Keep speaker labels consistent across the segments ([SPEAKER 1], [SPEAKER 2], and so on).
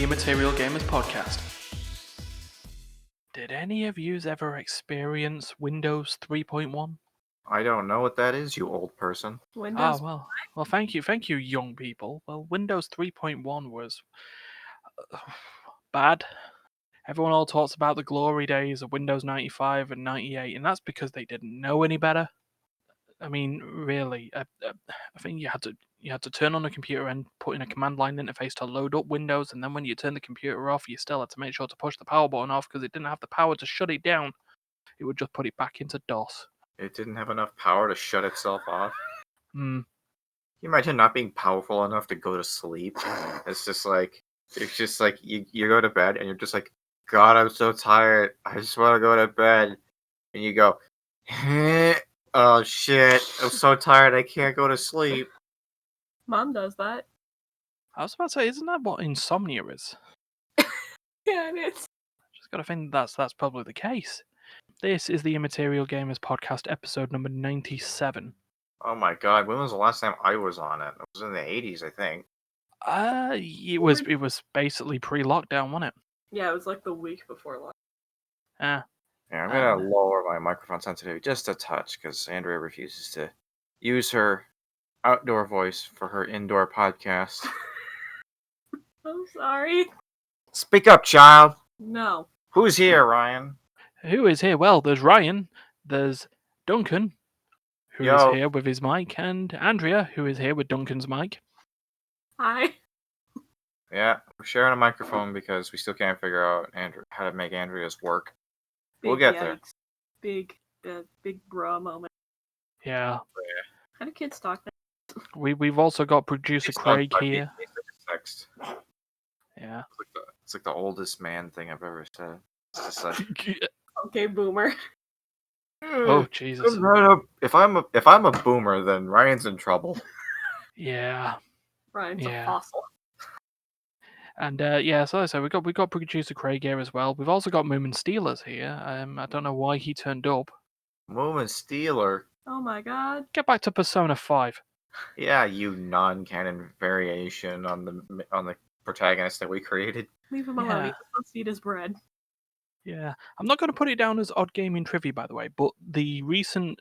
[SPEAKER 1] the Immaterial Gamers podcast. Did any of yous ever experience Windows 3.1?
[SPEAKER 2] I don't know what that is, you old person.
[SPEAKER 3] Windows.
[SPEAKER 1] Well, thank you, young people. Well, Windows 3.1 was bad. Everyone all talks about the glory days of Windows 95 and 98, and that's because they didn't know any better. I mean, really, I think you had to turn on a computer and put in a command line interface to load up Windows, and then when you turn the computer off, you still had to make sure to push the power button off because it didn't have the power to shut it down. It would just put it back into DOS.
[SPEAKER 2] It didn't have enough power to shut itself off.
[SPEAKER 1] Hmm.
[SPEAKER 2] Can you imagine not being powerful enough to go to sleep? It's just like you go to bed and you're just like, God, I'm so tired. I just want to go to bed. And you go, oh shit, I'm so tired. I can't go to sleep.
[SPEAKER 3] Mom does that.
[SPEAKER 1] I was about to say, isn't that what insomnia is?
[SPEAKER 3] Yeah, it is.
[SPEAKER 1] Just got to think that's probably the case. This is the Immaterial Gamers podcast, episode number 97.
[SPEAKER 2] Oh my God, when was the last time I was on it? It was in the 80s, I think.
[SPEAKER 1] It was basically pre-lockdown, wasn't it?
[SPEAKER 3] Yeah, it was like the week before lunch.
[SPEAKER 1] Ah.
[SPEAKER 2] Yeah, I'm gonna lower my microphone sensitivity just a touch because Andrea refuses to use her outdoor voice for her indoor podcast.
[SPEAKER 3] I'm sorry.
[SPEAKER 2] Speak up, child.
[SPEAKER 3] No.
[SPEAKER 2] Who's here, Ryan?
[SPEAKER 1] Who is here? Well, there's Ryan, there's Duncan, who is
[SPEAKER 2] Yo.
[SPEAKER 1] here with his mic, and Andrea, who is here with Duncan's mic.
[SPEAKER 3] Hi.
[SPEAKER 2] Yeah, we're sharing a microphone because we still can't figure out how to make Andrea's work. We'll get there.
[SPEAKER 3] Big bra moment.
[SPEAKER 1] Yeah.
[SPEAKER 3] How do kids talk now?
[SPEAKER 1] We've also got producer Craig here.
[SPEAKER 2] Text.
[SPEAKER 1] Yeah.
[SPEAKER 2] It's like the oldest man thing I've ever said. It's just like,
[SPEAKER 3] Okay, boomer.
[SPEAKER 1] oh Jesus.
[SPEAKER 2] If I'm a boomer, then Ryan's in trouble.
[SPEAKER 1] Yeah.
[SPEAKER 3] Ryan's a fossil.
[SPEAKER 1] And so I said we got producer Craig here as well. We've also got Moomin Steelers here. I don't know why he turned up.
[SPEAKER 2] Moomin Steeler.
[SPEAKER 3] Oh my God.
[SPEAKER 1] Get back to Persona 5.
[SPEAKER 2] Yeah, you non-canon variation on the protagonist that we created.
[SPEAKER 3] Leave him alone. He just wants to eat his bread.
[SPEAKER 1] Yeah, I'm not going to put it down as odd gaming trivia, by the way, but the recent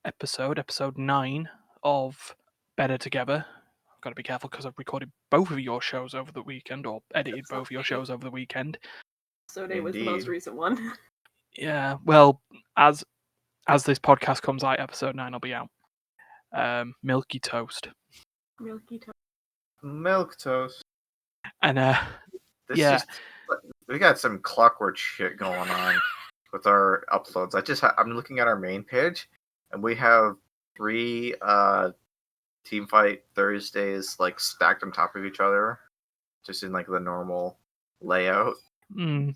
[SPEAKER 1] episode 9 of Better Together. I've got to be careful because I've recorded both of your shows over the weekend, or edited both of your shows over the weekend.
[SPEAKER 3] Episode 8 was the most recent one.
[SPEAKER 1] Yeah, well, as this podcast comes out, episode 9 will be out. Milky Toast.
[SPEAKER 3] Milky Toast.
[SPEAKER 2] Milk toast.
[SPEAKER 1] And
[SPEAKER 2] we got some clockwork shit going on with our uploads. I'm looking at our main page, and we have 3 Team Fight Thursdays like stacked on top of each other, just in like the normal layout.
[SPEAKER 1] And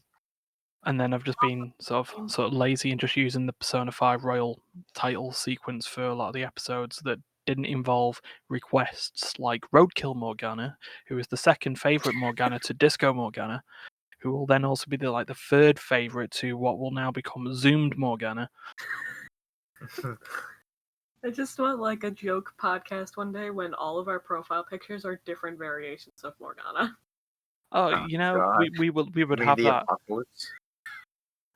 [SPEAKER 1] then I've just been sort of lazy and just using the Persona 5 Royal title sequence for a lot of the episodes that didn't involve requests, like Roadkill Morgana, who is the second favourite Morgana to Disco Morgana, who will then also be the third favourite to what will now become Zoomed Morgana.
[SPEAKER 3] I just want like a joke podcast one day when all of our profile pictures are different variations of Morgana.
[SPEAKER 1] Oh, we would have that.
[SPEAKER 2] Apocalypse?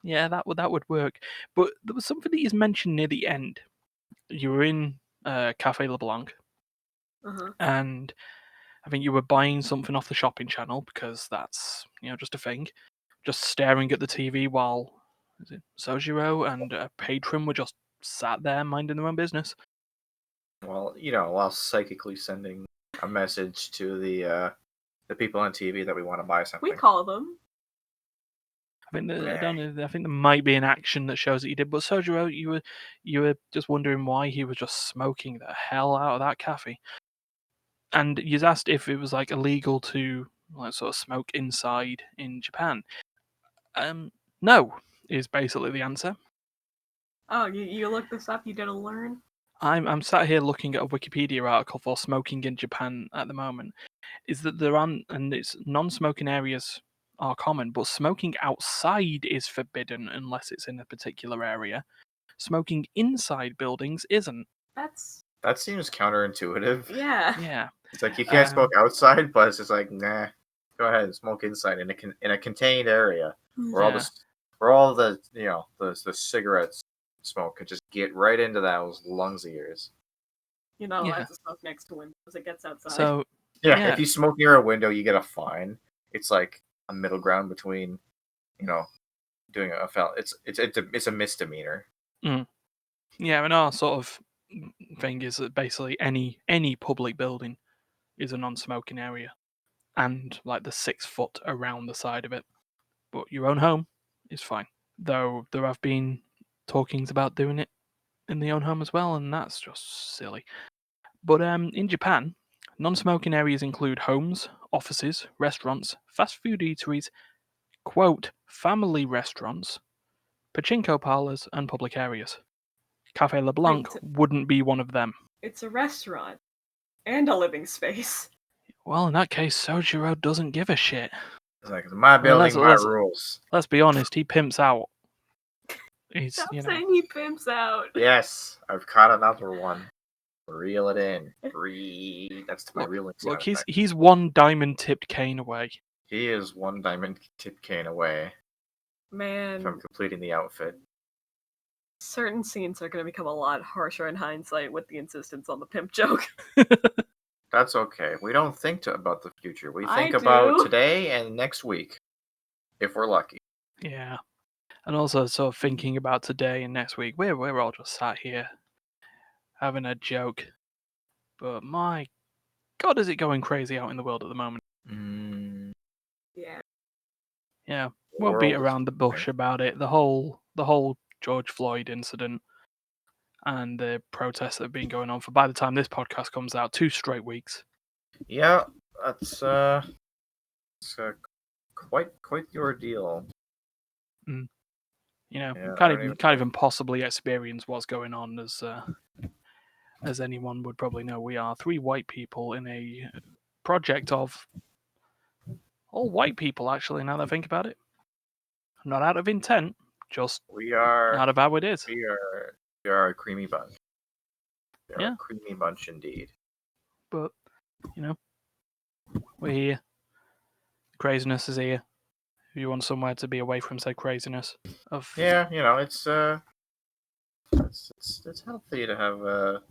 [SPEAKER 1] Yeah, that would work. But there was something that is mentioned near the end. You were in Cafe LeBlanc, and I think you were buying something off the shopping channel because that's just a thing. Just staring at the TV while Sojiro and a patron were just sat there minding their own business.
[SPEAKER 2] Well, while psychically sending a message to the people on TV that we want to buy something.
[SPEAKER 3] We call them.
[SPEAKER 1] I think there might be an action that shows that you did, but Sojiro, you were just wondering why he was just smoking the hell out of that cafe, and you asked if it was like illegal to sort of smoke inside in Japan. No, is basically the answer.
[SPEAKER 3] Oh, you looked this up? You did a learn?
[SPEAKER 1] I'm sat here looking at a Wikipedia article for smoking in Japan at the moment. Is that there aren't, and it's non-smoking areas are common, but smoking outside is forbidden unless it's in a particular area. Smoking inside buildings isn't.
[SPEAKER 2] That seems counterintuitive.
[SPEAKER 3] Yeah.
[SPEAKER 1] Yeah.
[SPEAKER 2] It's like you can't smoke outside, but it's just like, nah. Go ahead, smoke inside in a contained area where
[SPEAKER 1] Yeah.
[SPEAKER 2] all the the cigarettes smoke could just get right into those lungs of yours.
[SPEAKER 3] You're not
[SPEAKER 1] Yeah.
[SPEAKER 3] allowed to smoke next to windows. It gets outside.
[SPEAKER 1] So
[SPEAKER 2] Yeah,
[SPEAKER 1] Yeah.
[SPEAKER 2] if you smoke near a window, you get a fine. It's like a middle ground between, doing a fel. It's a misdemeanor.
[SPEAKER 1] yeah, and our sort of thing is that basically any public building is a non-smoking area, and like the 6 foot around the side of it. But your own home is fine. Though there have been talkings about doing it in the own home as well, and that's just silly. But in Japan, non-smoking areas include homes, offices, restaurants, fast food eateries, quote, family restaurants, pachinko parlors, and public areas. Cafe LeBlanc wouldn't be one of them.
[SPEAKER 3] It's a restaurant and a living space.
[SPEAKER 1] Well, in that case, Sojiro doesn't give a shit.
[SPEAKER 2] It's like my building, my rules.
[SPEAKER 1] Let's be honest, he pimps out.
[SPEAKER 3] Stop saying he pimps out.
[SPEAKER 2] Yes, I've caught another one. Reel it in. That's my reeling sound
[SPEAKER 1] Look,
[SPEAKER 2] effect.
[SPEAKER 1] he's one diamond-tipped cane away.
[SPEAKER 2] He is one diamond-tipped cane away
[SPEAKER 3] Man,
[SPEAKER 2] from completing the outfit.
[SPEAKER 3] certain scenes are going to become a lot harsher in hindsight with the insistence on the pimp joke.
[SPEAKER 2] That's okay. We don't think about the future. We think
[SPEAKER 3] I
[SPEAKER 2] about
[SPEAKER 3] do.
[SPEAKER 2] today and next week, if we're lucky.
[SPEAKER 1] Yeah. And also sort of thinking about today and next week, we're all just sat here having a joke. But my God, is it going crazy out in the world at the moment?
[SPEAKER 3] Yeah.
[SPEAKER 1] Yeah. Won't beat around the bush about it. The whole George Floyd incident and the protests that have been going on for, by the time this podcast comes out, 2 straight weeks.
[SPEAKER 2] Yeah, that's quite the ordeal.
[SPEAKER 1] You know,
[SPEAKER 2] Yeah,
[SPEAKER 1] can't even possibly experience what's going on as anyone would probably know. We are 3 white people in a project of all white people, actually, now that I think about it. Not out of intent, just out of how it is.
[SPEAKER 2] We are a creamy bunch. We are
[SPEAKER 1] Yeah.
[SPEAKER 2] a creamy bunch indeed.
[SPEAKER 1] But, we're here. Craziness is here. If you want somewhere to be away from said craziness of
[SPEAKER 2] it's healthy to have a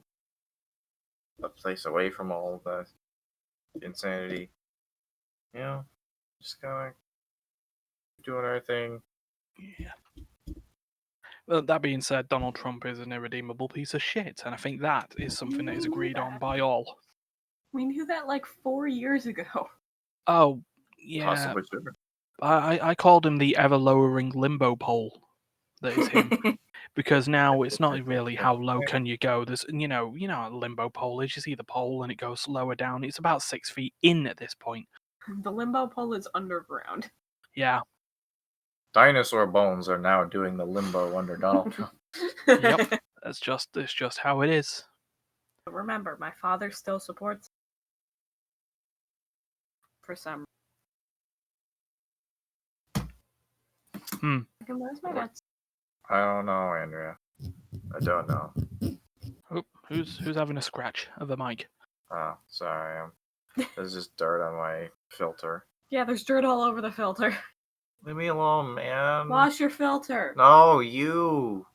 [SPEAKER 2] place away from all the insanity. Just kind of doing our thing.
[SPEAKER 1] Yeah. Well, that being said, Donald Trump is an irredeemable piece of shit, and I think that is something that is agreed on by all.
[SPEAKER 3] We knew that like 4 years ago.
[SPEAKER 1] Oh, yeah.
[SPEAKER 2] Possibly sooner.
[SPEAKER 1] I called him the ever-lowering limbo pole that is him. Because now it's not really how low can you go. There's, how a limbo pole is. You see the pole and it goes lower down. It's about 6 feet in at this point.
[SPEAKER 3] The limbo pole is underground.
[SPEAKER 1] Yeah.
[SPEAKER 2] Dinosaur bones are now doing the limbo under Donald Trump.
[SPEAKER 1] Yep. It's just how it is.
[SPEAKER 3] But remember, my father still supports for some. Where's my nuts?
[SPEAKER 2] I don't know, Andrea. I don't know.
[SPEAKER 1] Oh, who's having a scratch of the mic?
[SPEAKER 2] Oh, sorry. There's just dirt on my filter.
[SPEAKER 3] Yeah, there's dirt all over the filter.
[SPEAKER 2] Leave me alone, man.
[SPEAKER 3] Wash your filter.
[SPEAKER 2] No, you.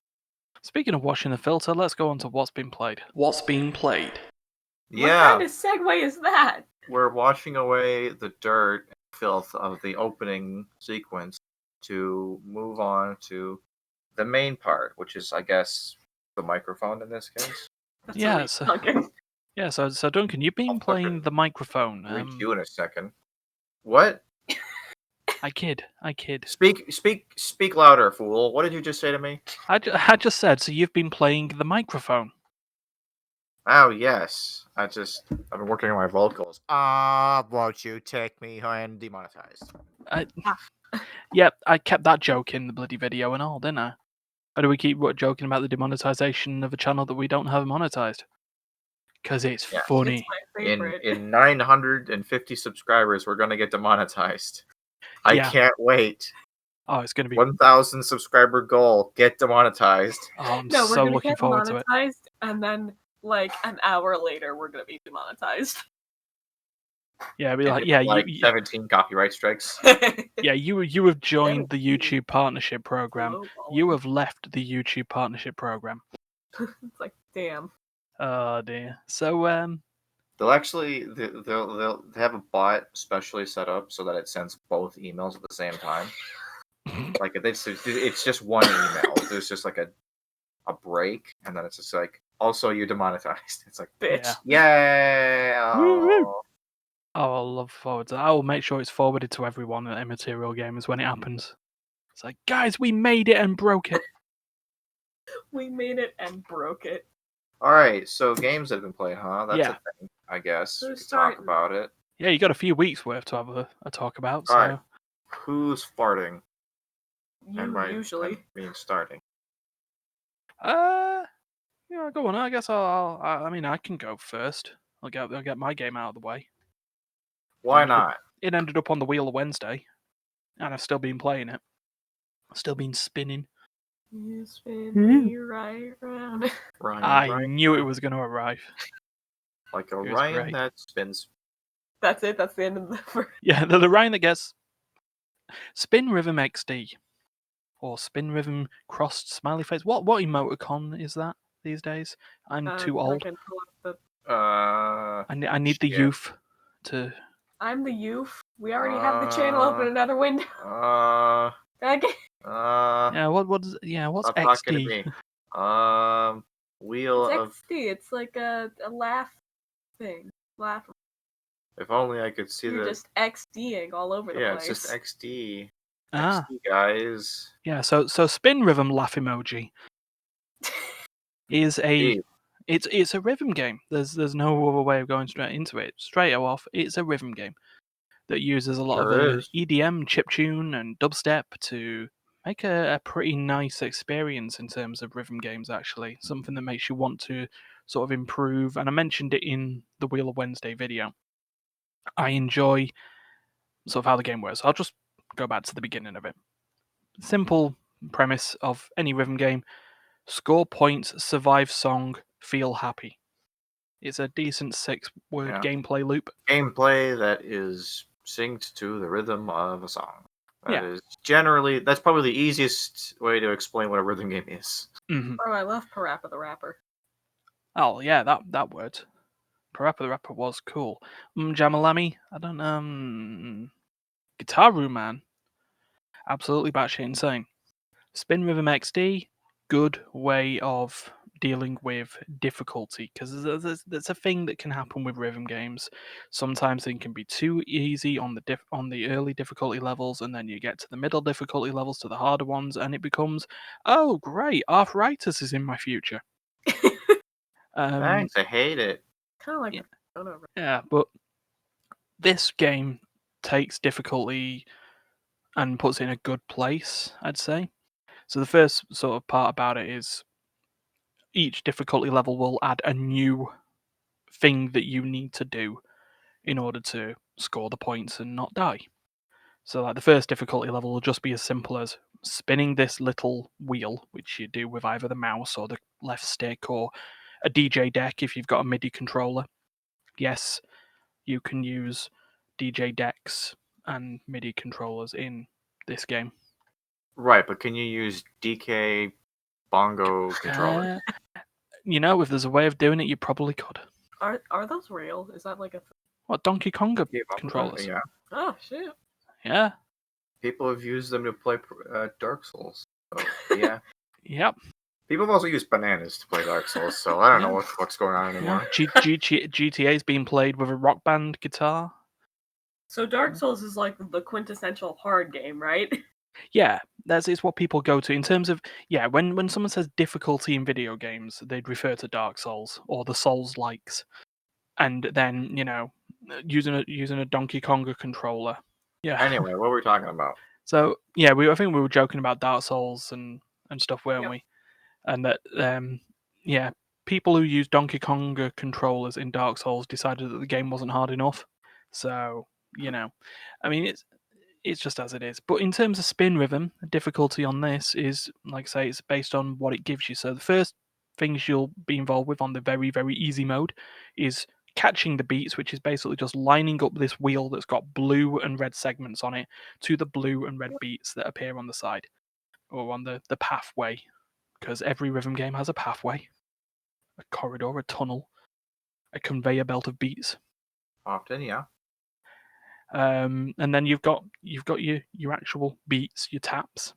[SPEAKER 1] Speaking of washing the filter, let's go on to what's been played. What's being played?
[SPEAKER 2] Yeah.
[SPEAKER 3] What kind of segue is that?
[SPEAKER 2] We're washing away the dirt and filth of the opening sequence to move on to the main part, which is, I guess, the microphone in this case.
[SPEAKER 1] Yeah, so Duncan, you've been playing the microphone.
[SPEAKER 2] Read you in a second. What?
[SPEAKER 1] I kid.
[SPEAKER 2] Speak louder, fool. What did you just say to me?
[SPEAKER 1] I just said, so you've been playing the microphone.
[SPEAKER 2] Oh, yes. I've been working on my vocals. Won't you take me and demonetized?
[SPEAKER 1] Yep, I kept that joke in the bloody video and all, didn't I? Or do we keep joking about the demonetization of a channel that we don't have monetized? Because it's funny.
[SPEAKER 3] It's
[SPEAKER 2] in 950 subscribers, we're going to get demonetized. I can't wait.
[SPEAKER 1] Oh, it's going to be
[SPEAKER 2] 1,000 subscriber goal. Get demonetized.
[SPEAKER 1] Oh, I'm so looking forward to it.
[SPEAKER 3] And then, like, an hour later, we're going to be demonetized.
[SPEAKER 1] Yeah, be
[SPEAKER 2] And
[SPEAKER 1] like,
[SPEAKER 2] you
[SPEAKER 1] yeah,
[SPEAKER 2] have, like 17 copyright strikes.
[SPEAKER 1] yeah, you have joined the
[SPEAKER 3] 17.
[SPEAKER 1] YouTube partnership program. You
[SPEAKER 3] Lowballing.
[SPEAKER 1] have left the YouTube partnership program.
[SPEAKER 3] It's like, damn.
[SPEAKER 1] Oh dear. So
[SPEAKER 2] They'll actually they'll have a bot specially set up so that it sends both emails at the same time. Like it's just one email. There's just like a break, and then it's just like, also you're demonetized. It's like,
[SPEAKER 3] Bitch.
[SPEAKER 2] yeah.
[SPEAKER 1] Woo-woo. Oh, I'll look forward to that. I will make sure it's forwarded to everyone at Immaterial Gamers when it happens. It's like, guys, we made it and broke it.
[SPEAKER 3] We made it and broke it.
[SPEAKER 2] All right, so games that have been played, huh? That's
[SPEAKER 1] Yeah.
[SPEAKER 2] a thing, I guess. We
[SPEAKER 3] Who's
[SPEAKER 2] could talk
[SPEAKER 3] starting?
[SPEAKER 2] about it.
[SPEAKER 1] Yeah, you got a few weeks worth to have a talk about. So,
[SPEAKER 2] All right. Who's farting? And
[SPEAKER 3] You usually.
[SPEAKER 2] mean starting.
[SPEAKER 1] yeah, go on. I guess I mean, I can go first. I'll get my game out of the way.
[SPEAKER 2] Why not?
[SPEAKER 1] It ended up on the wheel of Wednesday, and I've still been playing it. Still been spinning.
[SPEAKER 3] You spin me right round.
[SPEAKER 1] I knew it was going to arrive.
[SPEAKER 2] Like a
[SPEAKER 1] It was
[SPEAKER 2] Ryan
[SPEAKER 1] great.
[SPEAKER 2] that spins.
[SPEAKER 3] That's it. That's the end of the first.
[SPEAKER 1] Yeah, the Ryan that gets Spin Rhythm XD or Spin Rhythm crossed smiley face. What emoticon is that these days? I'm too old.
[SPEAKER 3] Duncan, pull up
[SPEAKER 1] I need the youth to.
[SPEAKER 3] I'm the youth. We already have the channel open another window. Duncan.
[SPEAKER 1] Yeah, what's
[SPEAKER 2] Stop talking to
[SPEAKER 1] XD?
[SPEAKER 2] me. Wheel
[SPEAKER 3] It's
[SPEAKER 2] of.
[SPEAKER 3] XD. It's like a laugh thing. Laugh.
[SPEAKER 2] If only I could see
[SPEAKER 3] You're just XDing all over the
[SPEAKER 2] Yeah,
[SPEAKER 3] place.
[SPEAKER 2] it's just XD.
[SPEAKER 1] Ah.
[SPEAKER 2] XD, guys.
[SPEAKER 1] Yeah, so Spin Rhythm laugh emoji is a
[SPEAKER 2] Deep.
[SPEAKER 1] it's a rhythm game. There's no other way of going straight into it. Straight off, it's a rhythm game that uses a lot
[SPEAKER 2] Sure
[SPEAKER 1] of
[SPEAKER 2] is.
[SPEAKER 1] EDM, chiptune, and dubstep to make a pretty nice experience in terms of rhythm games. Actually, something that makes you want to sort of improve. And I mentioned it in the Wheel of Wednesday video. I enjoy sort of how the game works. I'll just go back to the beginning of it. Simple premise of any rhythm game: score points, survive song, feel happy. It's a decent 6-word gameplay loop.
[SPEAKER 2] Gameplay that is synced to the rhythm of a song.
[SPEAKER 1] Yeah.
[SPEAKER 2] That's probably the easiest way to explain what a rhythm game is.
[SPEAKER 1] Mm-hmm.
[SPEAKER 3] Oh, I love Parappa the Rapper.
[SPEAKER 1] Oh yeah, that word. Parappa the Rapper was cool. Jamalami, I don't know. Guitaru Man, absolutely batshit insane. Spin Rhythm XD, good way of dealing with difficulty, because there's a thing that can happen with rhythm games. Sometimes they can be too easy on the early difficulty levels, and then you get to the middle difficulty levels, to the harder ones, and it becomes, oh great, arthritis is in my future.
[SPEAKER 2] Thanks, I hate it.
[SPEAKER 3] Kind of like
[SPEAKER 1] yeah. Yeah, but this game takes difficulty and puts it in a good place, I'd say. So the first sort of part about it is each difficulty level will add a new thing that you need to do in order to score the points and not die. So like the first difficulty level will just be as simple as spinning this little wheel, which you do with either the mouse or the left stick or a DJ deck if you've got a MIDI controller. Yes, you can use DJ decks and MIDI controllers in this game.
[SPEAKER 2] Right, but can you use DK bongo controller?
[SPEAKER 1] If there's a way of doing it, you probably could.
[SPEAKER 3] Are those real? Is that like a
[SPEAKER 1] What, Donkey Konga controllers?
[SPEAKER 2] Yeah.
[SPEAKER 3] Oh shit.
[SPEAKER 1] Yeah.
[SPEAKER 2] People have used them to play Dark Souls. So, yeah.
[SPEAKER 1] Yep.
[SPEAKER 2] People have also used bananas to play Dark Souls, so I don't know what's going on anymore.
[SPEAKER 1] GTA's being played with a Rock Band guitar.
[SPEAKER 3] So Dark Souls is like the quintessential hard game, right?
[SPEAKER 1] Yeah, it's what people go to in terms of when someone says difficulty in video games, they'd refer to Dark Souls or the Souls likes, and then using a Donkey Konga controller. Yeah.
[SPEAKER 2] Anyway, what were we talking about?
[SPEAKER 1] So yeah, I think we were joking about Dark Souls and stuff, weren't we? And that people who use Donkey Konga controllers in Dark Souls decided that the game wasn't hard enough. So I mean it's just as it is. But in terms of spin rhythm, the difficulty on this is, like I say, it's based on what it gives you. So the first things you'll be involved with on the very, very easy mode is catching the beats, which is basically just lining up this wheel that's got blue and red segments on it to the blue and red beats that appear on the side or on the pathway, because every rhythm game has a pathway, a corridor, a tunnel, a conveyor belt of beats.
[SPEAKER 2] Often, yeah.
[SPEAKER 1] And then you've got your actual beats, your taps,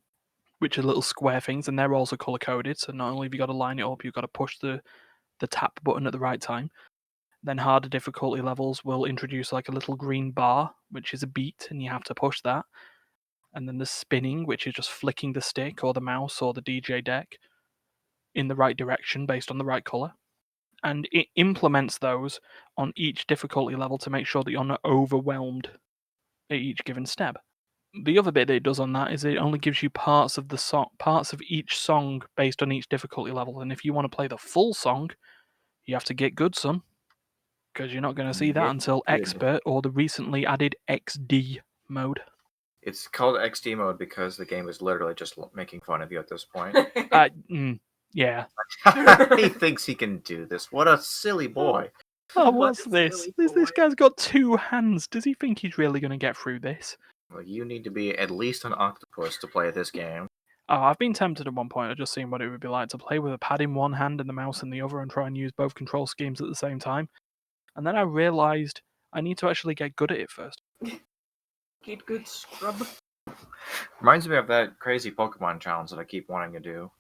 [SPEAKER 1] which are little square things, and they're also color coded. So not only have you got to line it up, you've got to push the tap button at the right time. Then harder difficulty levels will introduce like a little green bar, which is a beat, and you have to push that. And then the spinning, which is just flicking the stick or the mouse or the DJ deck in the right direction based on the right color. And it implements those on each difficulty level to make sure that you're not overwhelmed at each given step. The other bit that it does on that is it only gives you parts of each song based on each difficulty level. And if you want to play the full song, you have to get good, son, because you're not going to see that until Expert or the recently added XD mode.
[SPEAKER 2] It's called XD mode because the game is literally just making fun of you at this point.
[SPEAKER 1] Yeah.
[SPEAKER 2] He thinks he can do this. What a silly boy.
[SPEAKER 1] Oh, what's this? This guy's got 2 hands. Does he think he's really going to get through this?
[SPEAKER 2] Well, you need to be at least an octopus to play this game.
[SPEAKER 1] Oh, I've been tempted at one point of just seeing what it would be like to play with a pad in one hand and the mouse in the other and try and use both control schemes at the same time. And then I realised I need to actually get good at it first.
[SPEAKER 3] Get good, scrub.
[SPEAKER 2] Reminds me of that crazy Pokemon challenge that I keep wanting to do.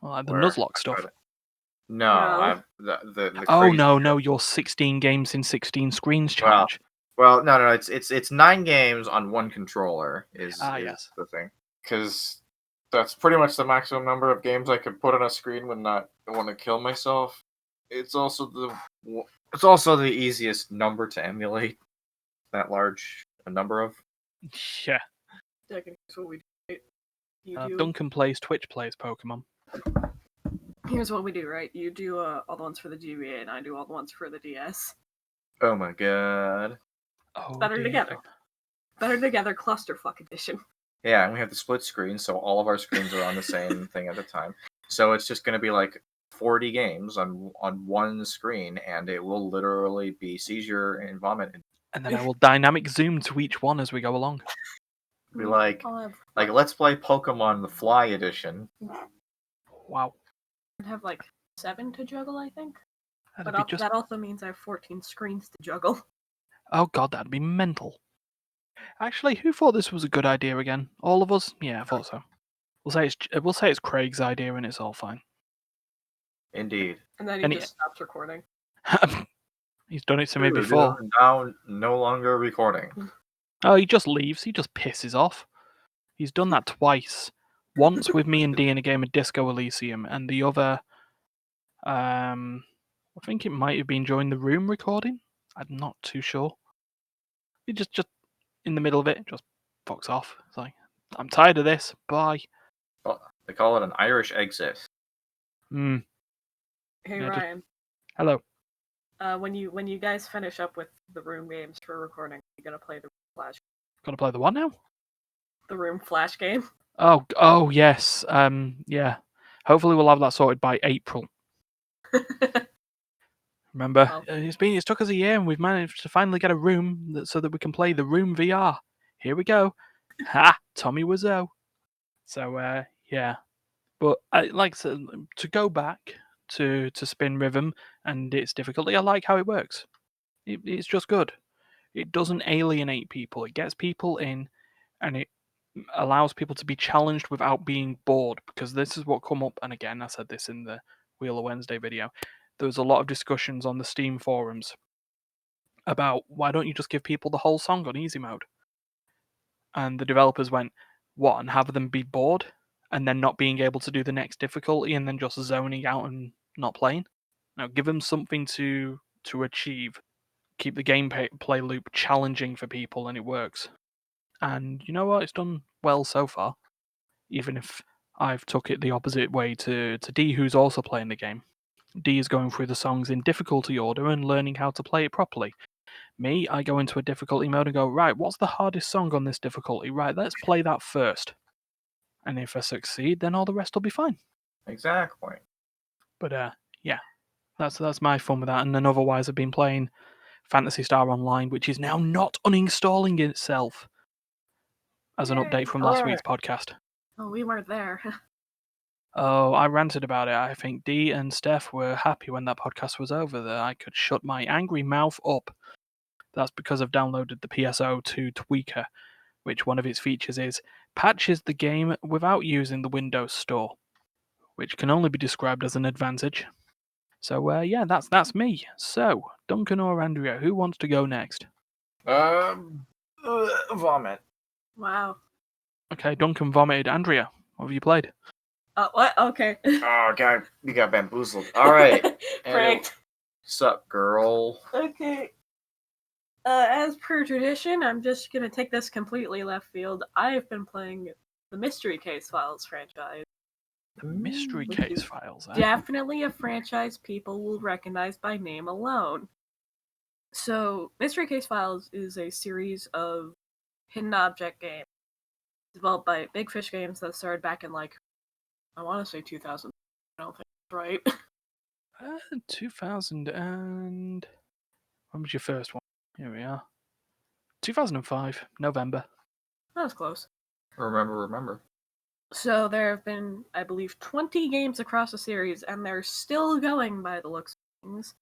[SPEAKER 1] Well, like the Nuzlocke stuff.
[SPEAKER 2] No.
[SPEAKER 1] The oh no, your 16 games in 16 screens challenge.
[SPEAKER 2] Well, no, it's 9 games on one controller is
[SPEAKER 1] yes.
[SPEAKER 2] the thing. Because that's pretty much the maximum number of games I could put on a screen when not want to kill myself. It's also the easiest number to emulate. That large a number of.
[SPEAKER 1] Yeah.
[SPEAKER 3] That's what we do.
[SPEAKER 1] Duncan plays Pokemon.
[SPEAKER 3] Here's what we do, right? You do all the ones for the GBA, and I do all the ones for the DS.
[SPEAKER 2] Oh my god.
[SPEAKER 1] Oh,
[SPEAKER 3] Better together. Better together, clusterfuck edition.
[SPEAKER 2] Yeah, and we have the split screen, so all of our screens are on the same thing at the time. So it's just going to be like 40 games on one screen, and it will literally be seizure and vomit.
[SPEAKER 1] And then I will dynamic zoom to each one as we go along.
[SPEAKER 2] Be like let's play Pokemon the Fly edition.
[SPEAKER 1] Wow.
[SPEAKER 3] I'd have like 7 to juggle, I think.
[SPEAKER 1] That
[SPEAKER 3] also means I have 14 screens to juggle.
[SPEAKER 1] Oh god, that'd be mental. Actually, who thought this was a good idea again? All of us? Yeah, I thought so. We'll say it's Craig's idea, and it's all fine.
[SPEAKER 2] Indeed.
[SPEAKER 3] And then he just stops recording.
[SPEAKER 1] He's done it to me before.
[SPEAKER 2] Now, no longer recording.
[SPEAKER 1] Oh, he just leaves. He just pisses off. He's done that twice. Once with me and D in a game of Disco Elysium, and the other, I think it might have been during the room recording. I'm not too sure. He just in the middle of it, just fucks off. It's like, I'm tired of this. Bye.
[SPEAKER 2] Well, they call it an Irish exit.
[SPEAKER 3] Hey, yeah, Ryan.
[SPEAKER 1] Hello.
[SPEAKER 3] When you guys finish up with the room games for recording, you're gonna play the Flash.
[SPEAKER 1] Gonna play the what now?
[SPEAKER 3] The room Flash game.
[SPEAKER 1] Oh yes. Yeah. Hopefully we'll have that sorted by April. Remember, it's took us a year, and we've managed to finally get a room so that we can play the Room VR. Here we go. Ha! Tommy Wiseau. So yeah, but to go back to Spin Rhythm and its difficulty, I like how it works. It's just good. It doesn't alienate people. It gets people in, and it allows people to be challenged without being bored. Because this is what come up, and again, I said this in the Wheel of Wednesday video. There was a lot of discussions on the Steam forums about why don't you just give people the whole song on easy mode? And the developers went, what, and have them be bored and then not being able to do the next difficulty and then just zoning out and not playing? Now give them something to achieve. Keep the gameplay loop challenging for people, and it works. And you know what? It's done well so far. Even if I've took it the opposite way to D, who's also playing the game. D is going through the songs in difficulty order and learning how to play it properly. Me, I go into a difficulty mode and go, right, what's the hardest song on this difficulty? Right, let's play that first. And if I succeed, then all the rest will be fine.
[SPEAKER 2] Exactly.
[SPEAKER 1] But yeah. That's my fun with that. And then otherwise, I've been playing Phantasy Star Online, which is now not uninstalling itself as an update from last week's podcast.
[SPEAKER 3] Oh, we weren't there.
[SPEAKER 1] Oh, I ranted about it. I think Dee and Steph were happy when that podcast was over that I could shut my angry mouth up. That's because I've downloaded the PSO2 Tweaker, which one of its features is patches the game without using the Windows Store, which can only be described as an advantage. So yeah, that's me. So, Duncan or Andrea, who wants to go next?
[SPEAKER 2] Vomit.
[SPEAKER 3] Wow.
[SPEAKER 1] Okay, Duncan vomited. Andrea, what have you played?
[SPEAKER 3] What? Okay.
[SPEAKER 2] Oh god, you got bamboozled. All right,
[SPEAKER 3] Pranked.
[SPEAKER 2] Sup, girl?
[SPEAKER 3] Okay. As per tradition, I'm just gonna take this completely left field. I've been playing the Mystery Case Files franchise.
[SPEAKER 1] The Mystery Case Files, eh?
[SPEAKER 3] Definitely a franchise people will recognize by name alone. So, Mystery Case Files is a series of hidden object games developed by Big Fish Games that started back in, like, I want to say 2000. I don't think that's right.
[SPEAKER 1] 2000 and... When was your first one? Here we are. 2005, November.
[SPEAKER 3] That was close.
[SPEAKER 2] Remember.
[SPEAKER 3] So there have been, I believe, 20 games across the series, and they're still going by the looks of things.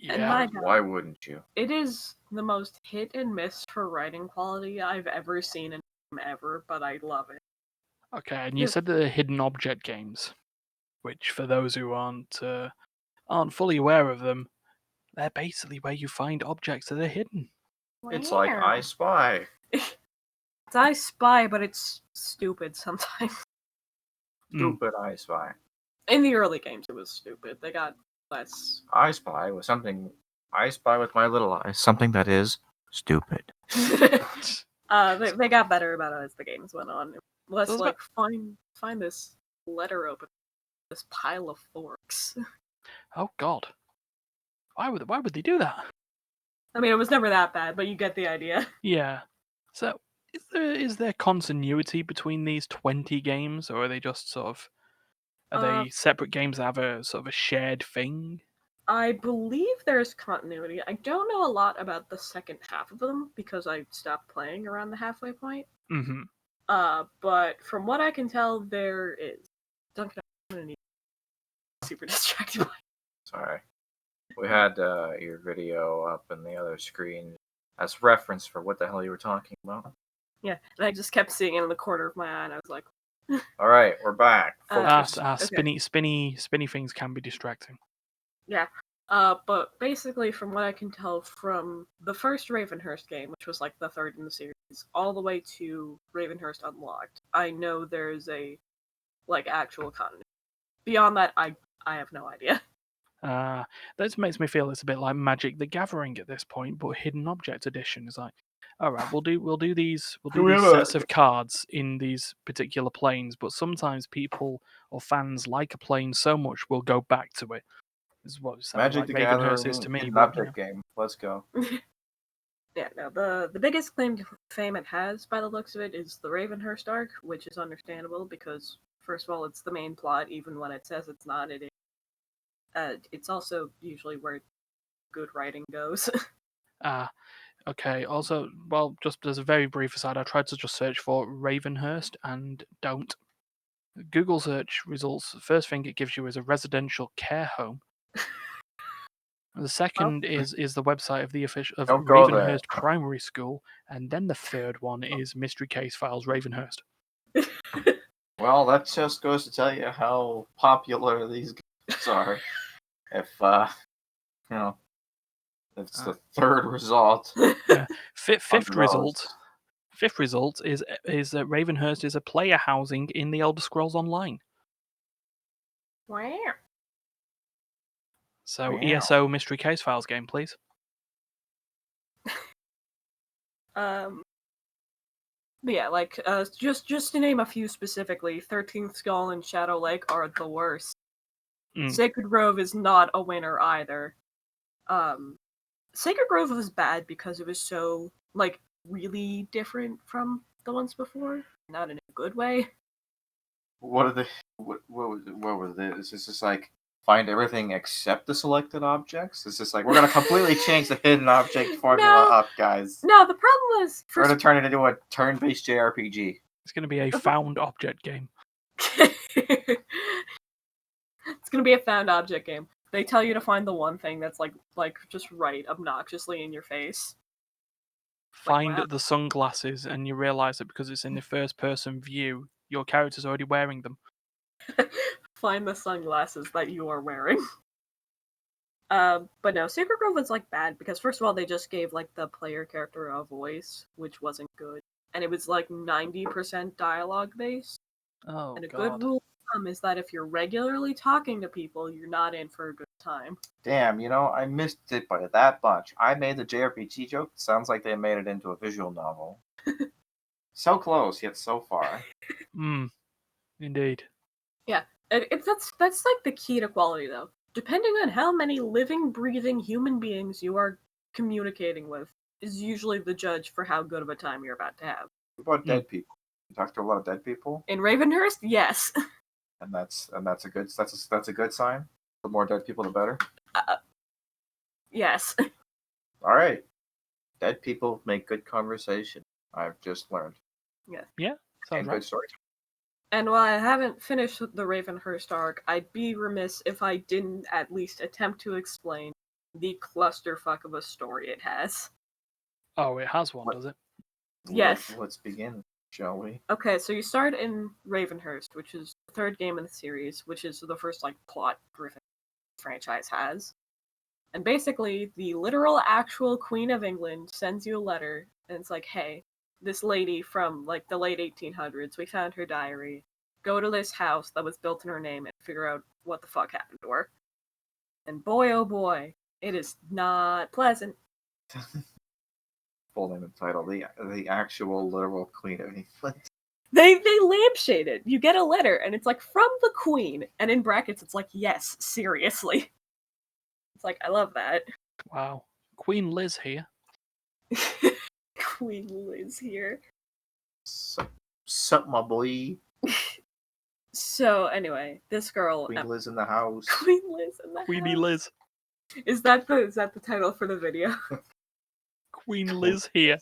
[SPEAKER 3] And
[SPEAKER 1] Yeah.
[SPEAKER 2] Why wouldn't you?
[SPEAKER 3] It is the most hit and miss for writing quality I've ever seen in a game ever, but I love it.
[SPEAKER 1] Okay, and you said they're hidden object games, which for those who aren't fully aware of them, they're basically where you find objects that are hidden.
[SPEAKER 2] It's like I Spy.
[SPEAKER 3] It's I Spy, but it's stupid sometimes.
[SPEAKER 2] Stupid I Spy.
[SPEAKER 3] In the early games, it was stupid. They got less.
[SPEAKER 2] I Spy was something. I spy with my little eyes something that is stupid.
[SPEAKER 3] They got better about it as the games went on. Less
[SPEAKER 1] So
[SPEAKER 3] like find this letter open, this pile of forks.
[SPEAKER 1] Oh God, why would they do that?
[SPEAKER 3] I mean, it was never that bad, but you get the idea.
[SPEAKER 1] Yeah. So is there continuity between these 20 games, or are they just sort of they separate games that have a sort of a shared thing?
[SPEAKER 3] I believe there's continuity. I don't know a lot about the second half of them because I stopped playing around the halfway point.
[SPEAKER 1] Mm-hmm.
[SPEAKER 3] But from what I can tell, there is. Duncan and Andrea super distracted by.
[SPEAKER 2] Sorry. We had your video up in the other screen as reference for what the hell you were talking about.
[SPEAKER 3] Yeah, and I just kept seeing it in the corner of my eye, and I was like,
[SPEAKER 2] All right, we're back.
[SPEAKER 1] Spinny things can be distracting.
[SPEAKER 3] Yeah. But basically, from what I can tell from the first Ravenhurst game, which was like the third in the series, all the way to Ravenhurst Unlocked, I know there's a like actual continuity. Beyond that, I have no idea.
[SPEAKER 1] That makes me feel it's a bit like Magic the Gathering at this point, but Hidden Object Edition is like, all right, we'll do these sets of cards in these particular planes, but sometimes people or fans like a plane so much we'll go back to it. This is what
[SPEAKER 2] Magic the
[SPEAKER 1] Ravenhurst
[SPEAKER 2] Gathering
[SPEAKER 1] is to me.
[SPEAKER 2] Hidden
[SPEAKER 1] But,
[SPEAKER 2] object game. Let's go.
[SPEAKER 3] Yeah, no, the biggest claim to fame it has, by the looks of it, is the Ravenhurst arc, which is understandable because, first of all, it's the main plot, even when it says it's not. It is. It's also usually where good writing goes.
[SPEAKER 1] Okay. Also, well, just as a very brief aside, I tried to just search for Ravenhurst and don't. Google search results, the first thing it gives you is a residential care home. The second is the website of the official of
[SPEAKER 2] Don't go there.
[SPEAKER 1] Ravenhurst Primary School, and then the third one is Mystery Case Files Ravenhurst.
[SPEAKER 2] Well, that just goes to tell you how popular these games are. If it's the third result.
[SPEAKER 1] Fifth result is that Ravenhurst is a player housing in the Elder Scrolls Online.
[SPEAKER 3] Wow.
[SPEAKER 1] So ESO Mystery Case Files game, please.
[SPEAKER 3] But yeah, like just to name a few specifically, 13th Skull and Shadow Lake are the worst. Sacred Grove is not a winner either. Sacred Grove was bad because it was so like really different from the ones before, not in a good way.
[SPEAKER 2] What are the what was it? Is this just like find everything except the selected objects? It's just like, we're going to completely change the hidden object formula up, guys.
[SPEAKER 3] No, the problem is...
[SPEAKER 2] We're going to turn it into a turn-based JRPG.
[SPEAKER 1] It's going to be a found object game.
[SPEAKER 3] It's going to be a found object game. They tell you to find the one thing that's like just right obnoxiously in your face.
[SPEAKER 1] Find the sunglasses, and you realize that because it's in the first-person view, your character's already wearing them.
[SPEAKER 3] Find the sunglasses that you are wearing. But no, Secret Grove was like bad because first of all, they just gave like the player character a voice, which wasn't good, and it was like 90% dialogue based.
[SPEAKER 1] Oh,
[SPEAKER 3] and a
[SPEAKER 1] God.
[SPEAKER 3] good rule of thumb is that if you're regularly talking to people, you're not in for a good time.
[SPEAKER 2] Damn, I missed it by that much. I made the JRPG joke. Sounds like they made it into a visual novel. So close, yet so far.
[SPEAKER 1] Indeed.
[SPEAKER 3] Yeah, that's like the key to quality, though. Depending on how many living, breathing human beings you are communicating with, is usually the judge for how good of a time you're about to have.
[SPEAKER 2] What about dead people? You talk to a lot of dead people?
[SPEAKER 3] In Ravenhurst, yes.
[SPEAKER 2] And that's a good sign. The more dead people, the better.
[SPEAKER 3] Yes.
[SPEAKER 2] All right. Dead people make good conversation. I've just learned.
[SPEAKER 1] Yeah.
[SPEAKER 2] And good story.
[SPEAKER 3] And while I haven't finished the Ravenhurst arc, I'd be remiss if I didn't at least attempt to explain the clusterfuck of a story it has.
[SPEAKER 1] Oh, it has one, does it?
[SPEAKER 3] Yes.
[SPEAKER 2] Let's begin, shall we?
[SPEAKER 3] Okay, so you start in Ravenhurst, which is the third game in the series, which is the first plot-driven franchise has. And basically, the literal actual Queen of England sends you a letter, and it's like, hey, this lady from the late 1800s, we found her diary. Go to this house that was built in her name and figure out what the fuck happened to her. And boy, oh boy, it is not pleasant.
[SPEAKER 2] Full name and title: the actual literal Queen of England.
[SPEAKER 3] They lampshade it. You get a letter, and it's like from the Queen, and in brackets, it's like, yes, seriously. It's like, I love that.
[SPEAKER 1] Wow, Queen Liz here.
[SPEAKER 3] Queen Liz here.
[SPEAKER 2] Sup, my boy.
[SPEAKER 3] So anyway, this girl.
[SPEAKER 2] Queen Liz in the house.
[SPEAKER 3] Queen Liz in the
[SPEAKER 1] Queenie
[SPEAKER 3] house.
[SPEAKER 1] Liz.
[SPEAKER 3] Is that the title for the video?
[SPEAKER 1] Queen Liz here.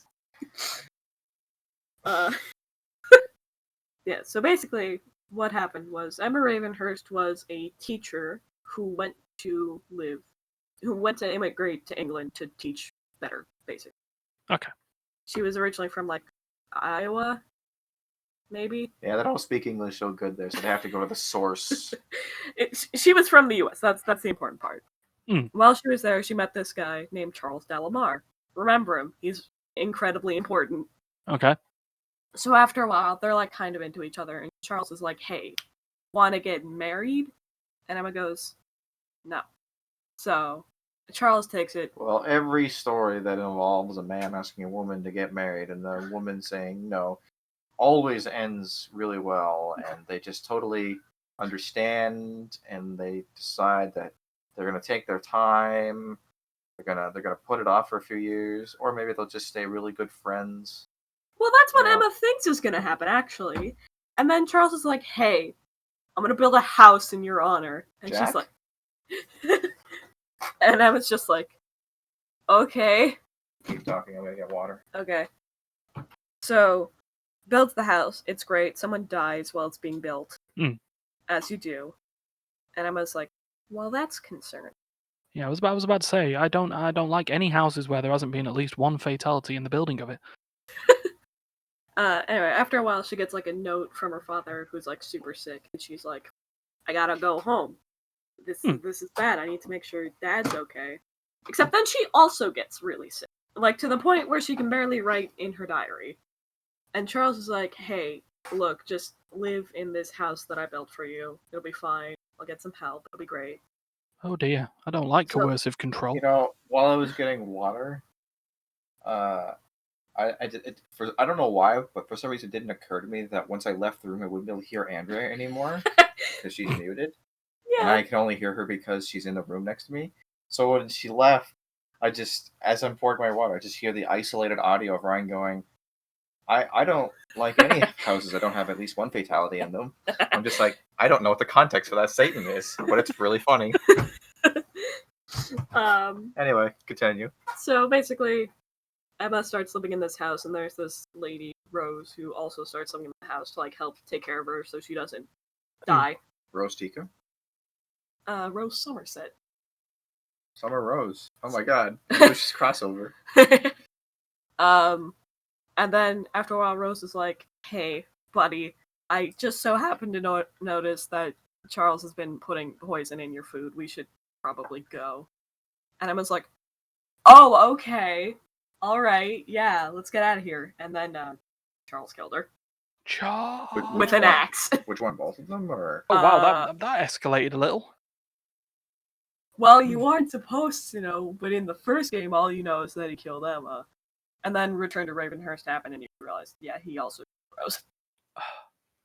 [SPEAKER 3] Yeah, so basically what happened was Emma Ravenhurst was a teacher who went to immigrate to England to teach better, basically.
[SPEAKER 1] Okay.
[SPEAKER 3] She was originally from Iowa, maybe?
[SPEAKER 2] Yeah, they don't speak English so good there, so they have to go to the source.
[SPEAKER 3] She was from the US, that's the important part.
[SPEAKER 1] Mm.
[SPEAKER 3] While she was there, she met this guy named Charles Delamar. Remember him, he's incredibly important.
[SPEAKER 1] Okay.
[SPEAKER 3] So after a while, they're kind of into each other, and Charles is like, hey, wanna get married? And Emma goes, no. So Charles takes it.
[SPEAKER 2] Well, every story that involves a man asking a woman to get married and the woman saying no always ends really well, and they just totally understand, and they decide that they're gonna take their time. They're gonna put it off for a few years, or maybe they'll just stay really good friends.
[SPEAKER 3] Well, that's what Emma thinks is gonna happen, actually. And then Charles is like, hey, I'm gonna build a house in your honor. And
[SPEAKER 2] Jack?
[SPEAKER 3] she's like... And Emma's just like, okay.
[SPEAKER 2] Keep talking, I'm gonna get water.
[SPEAKER 3] Okay. So, builds the house. It's great. Someone dies while it's being built.
[SPEAKER 1] Mm.
[SPEAKER 3] As you do. And Emma's like, well, that's concerning.
[SPEAKER 1] Yeah, I was about to say, I don't like any houses where there hasn't been at least one fatality in the building of it.
[SPEAKER 3] Anyway, after a while, she gets a note from her father who's super sick, and she's like, I gotta go home. This is bad. I need to make sure Dad's okay. Except then she also gets really sick. To the point where she can barely write in her diary. And Charles is like, hey, look, just live in this house that I built for you. It'll be fine. I'll get some help. It'll be great.
[SPEAKER 1] Oh dear, I don't like coercive control.
[SPEAKER 2] While I was getting water, I don't know why, but for some reason it didn't occur to me that once I left the room, I wouldn't be able to hear Andrea anymore because she's muted.
[SPEAKER 3] Yeah.
[SPEAKER 2] And I can only hear her because she's in the room next to me. So when she left, as I'm pouring my water, I just hear the isolated audio of Ryan going, I don't like any houses that don't have at least one fatality in them. I'm just like, I don't know what the context for that statement is, but it's really funny. Anyway, continue.
[SPEAKER 3] So basically, Emma starts living in this house, and there's this lady, Rose, who also starts living in the house to, like, help take care of her so she doesn't die.
[SPEAKER 2] Rose Tika?
[SPEAKER 3] Rose Somerset.
[SPEAKER 2] Summer Rose. Oh my god. Delicious crossover.
[SPEAKER 3] And then after a while, Rose is like, hey, buddy, I just so happened to notice that Charles has been putting poison in your food. We should probably go. And Emma's like, oh, okay. All right. Yeah, let's get out of here. And then Charles killed her.
[SPEAKER 1] Charles.
[SPEAKER 3] With an axe.
[SPEAKER 2] Which one? Both of them? Or?
[SPEAKER 1] Oh, wow, that escalated a little.
[SPEAKER 3] Well, you aren't supposed to know, but in the first game, all you know is that he killed Emma. And then Return to Ravenhurst happened, and you realize, yeah, he also killed Rose.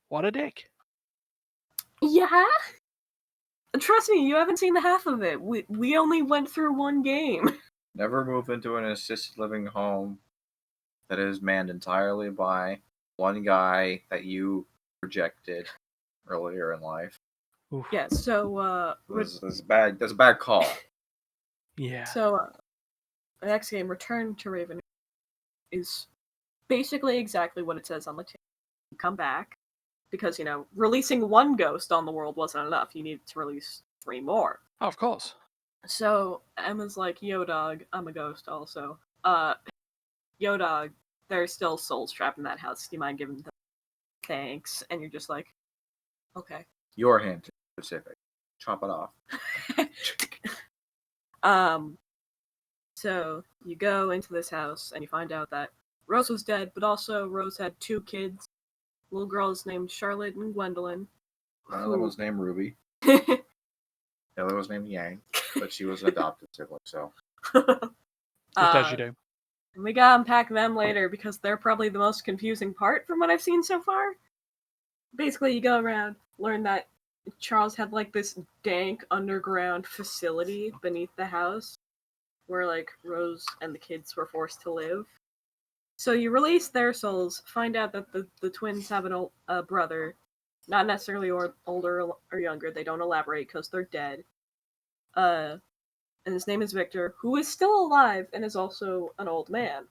[SPEAKER 1] What a dick.
[SPEAKER 3] Yeah? Trust me, you haven't seen the half of it. We only went through one game.
[SPEAKER 2] Never move into an assisted living home that is manned entirely by one guy that you rejected earlier in life.
[SPEAKER 1] Oof.
[SPEAKER 3] Yeah, so,
[SPEAKER 2] That's a bad call.
[SPEAKER 1] Yeah.
[SPEAKER 3] So, the next game, Return to Ravenhurst, is basically exactly what it says on the tin. You come back, because, you know, releasing one ghost on the world wasn't enough. You needed to release 3 more.
[SPEAKER 1] Oh, of course.
[SPEAKER 3] So, Emma's like, yo, dog, I'm a ghost also. Yo, dog, there's still souls trapped in that house. Do you mind giving them thanks? And you're just like, okay.
[SPEAKER 2] Your hint, specific. Chop it off.
[SPEAKER 3] So you go into this house and you find out that Rose was dead, but also Rose had 2 kids. Little girls named Charlotte and Gwendolyn.
[SPEAKER 2] One of them was named Ruby. The other was named Yang, but she was an adopted sibling, so.
[SPEAKER 1] Just as you do.
[SPEAKER 3] We gotta unpack them later because they're probably the most confusing part from what I've seen so far. Basically, you go around, learn that Charles had like this dank underground facility beneath the house where like Rose and the kids were forced to live. So you release their souls, find out that the twins have a brother, not necessarily older or younger, they don't elaborate because they're dead. And his name is Victor, who is still alive and is also an old man.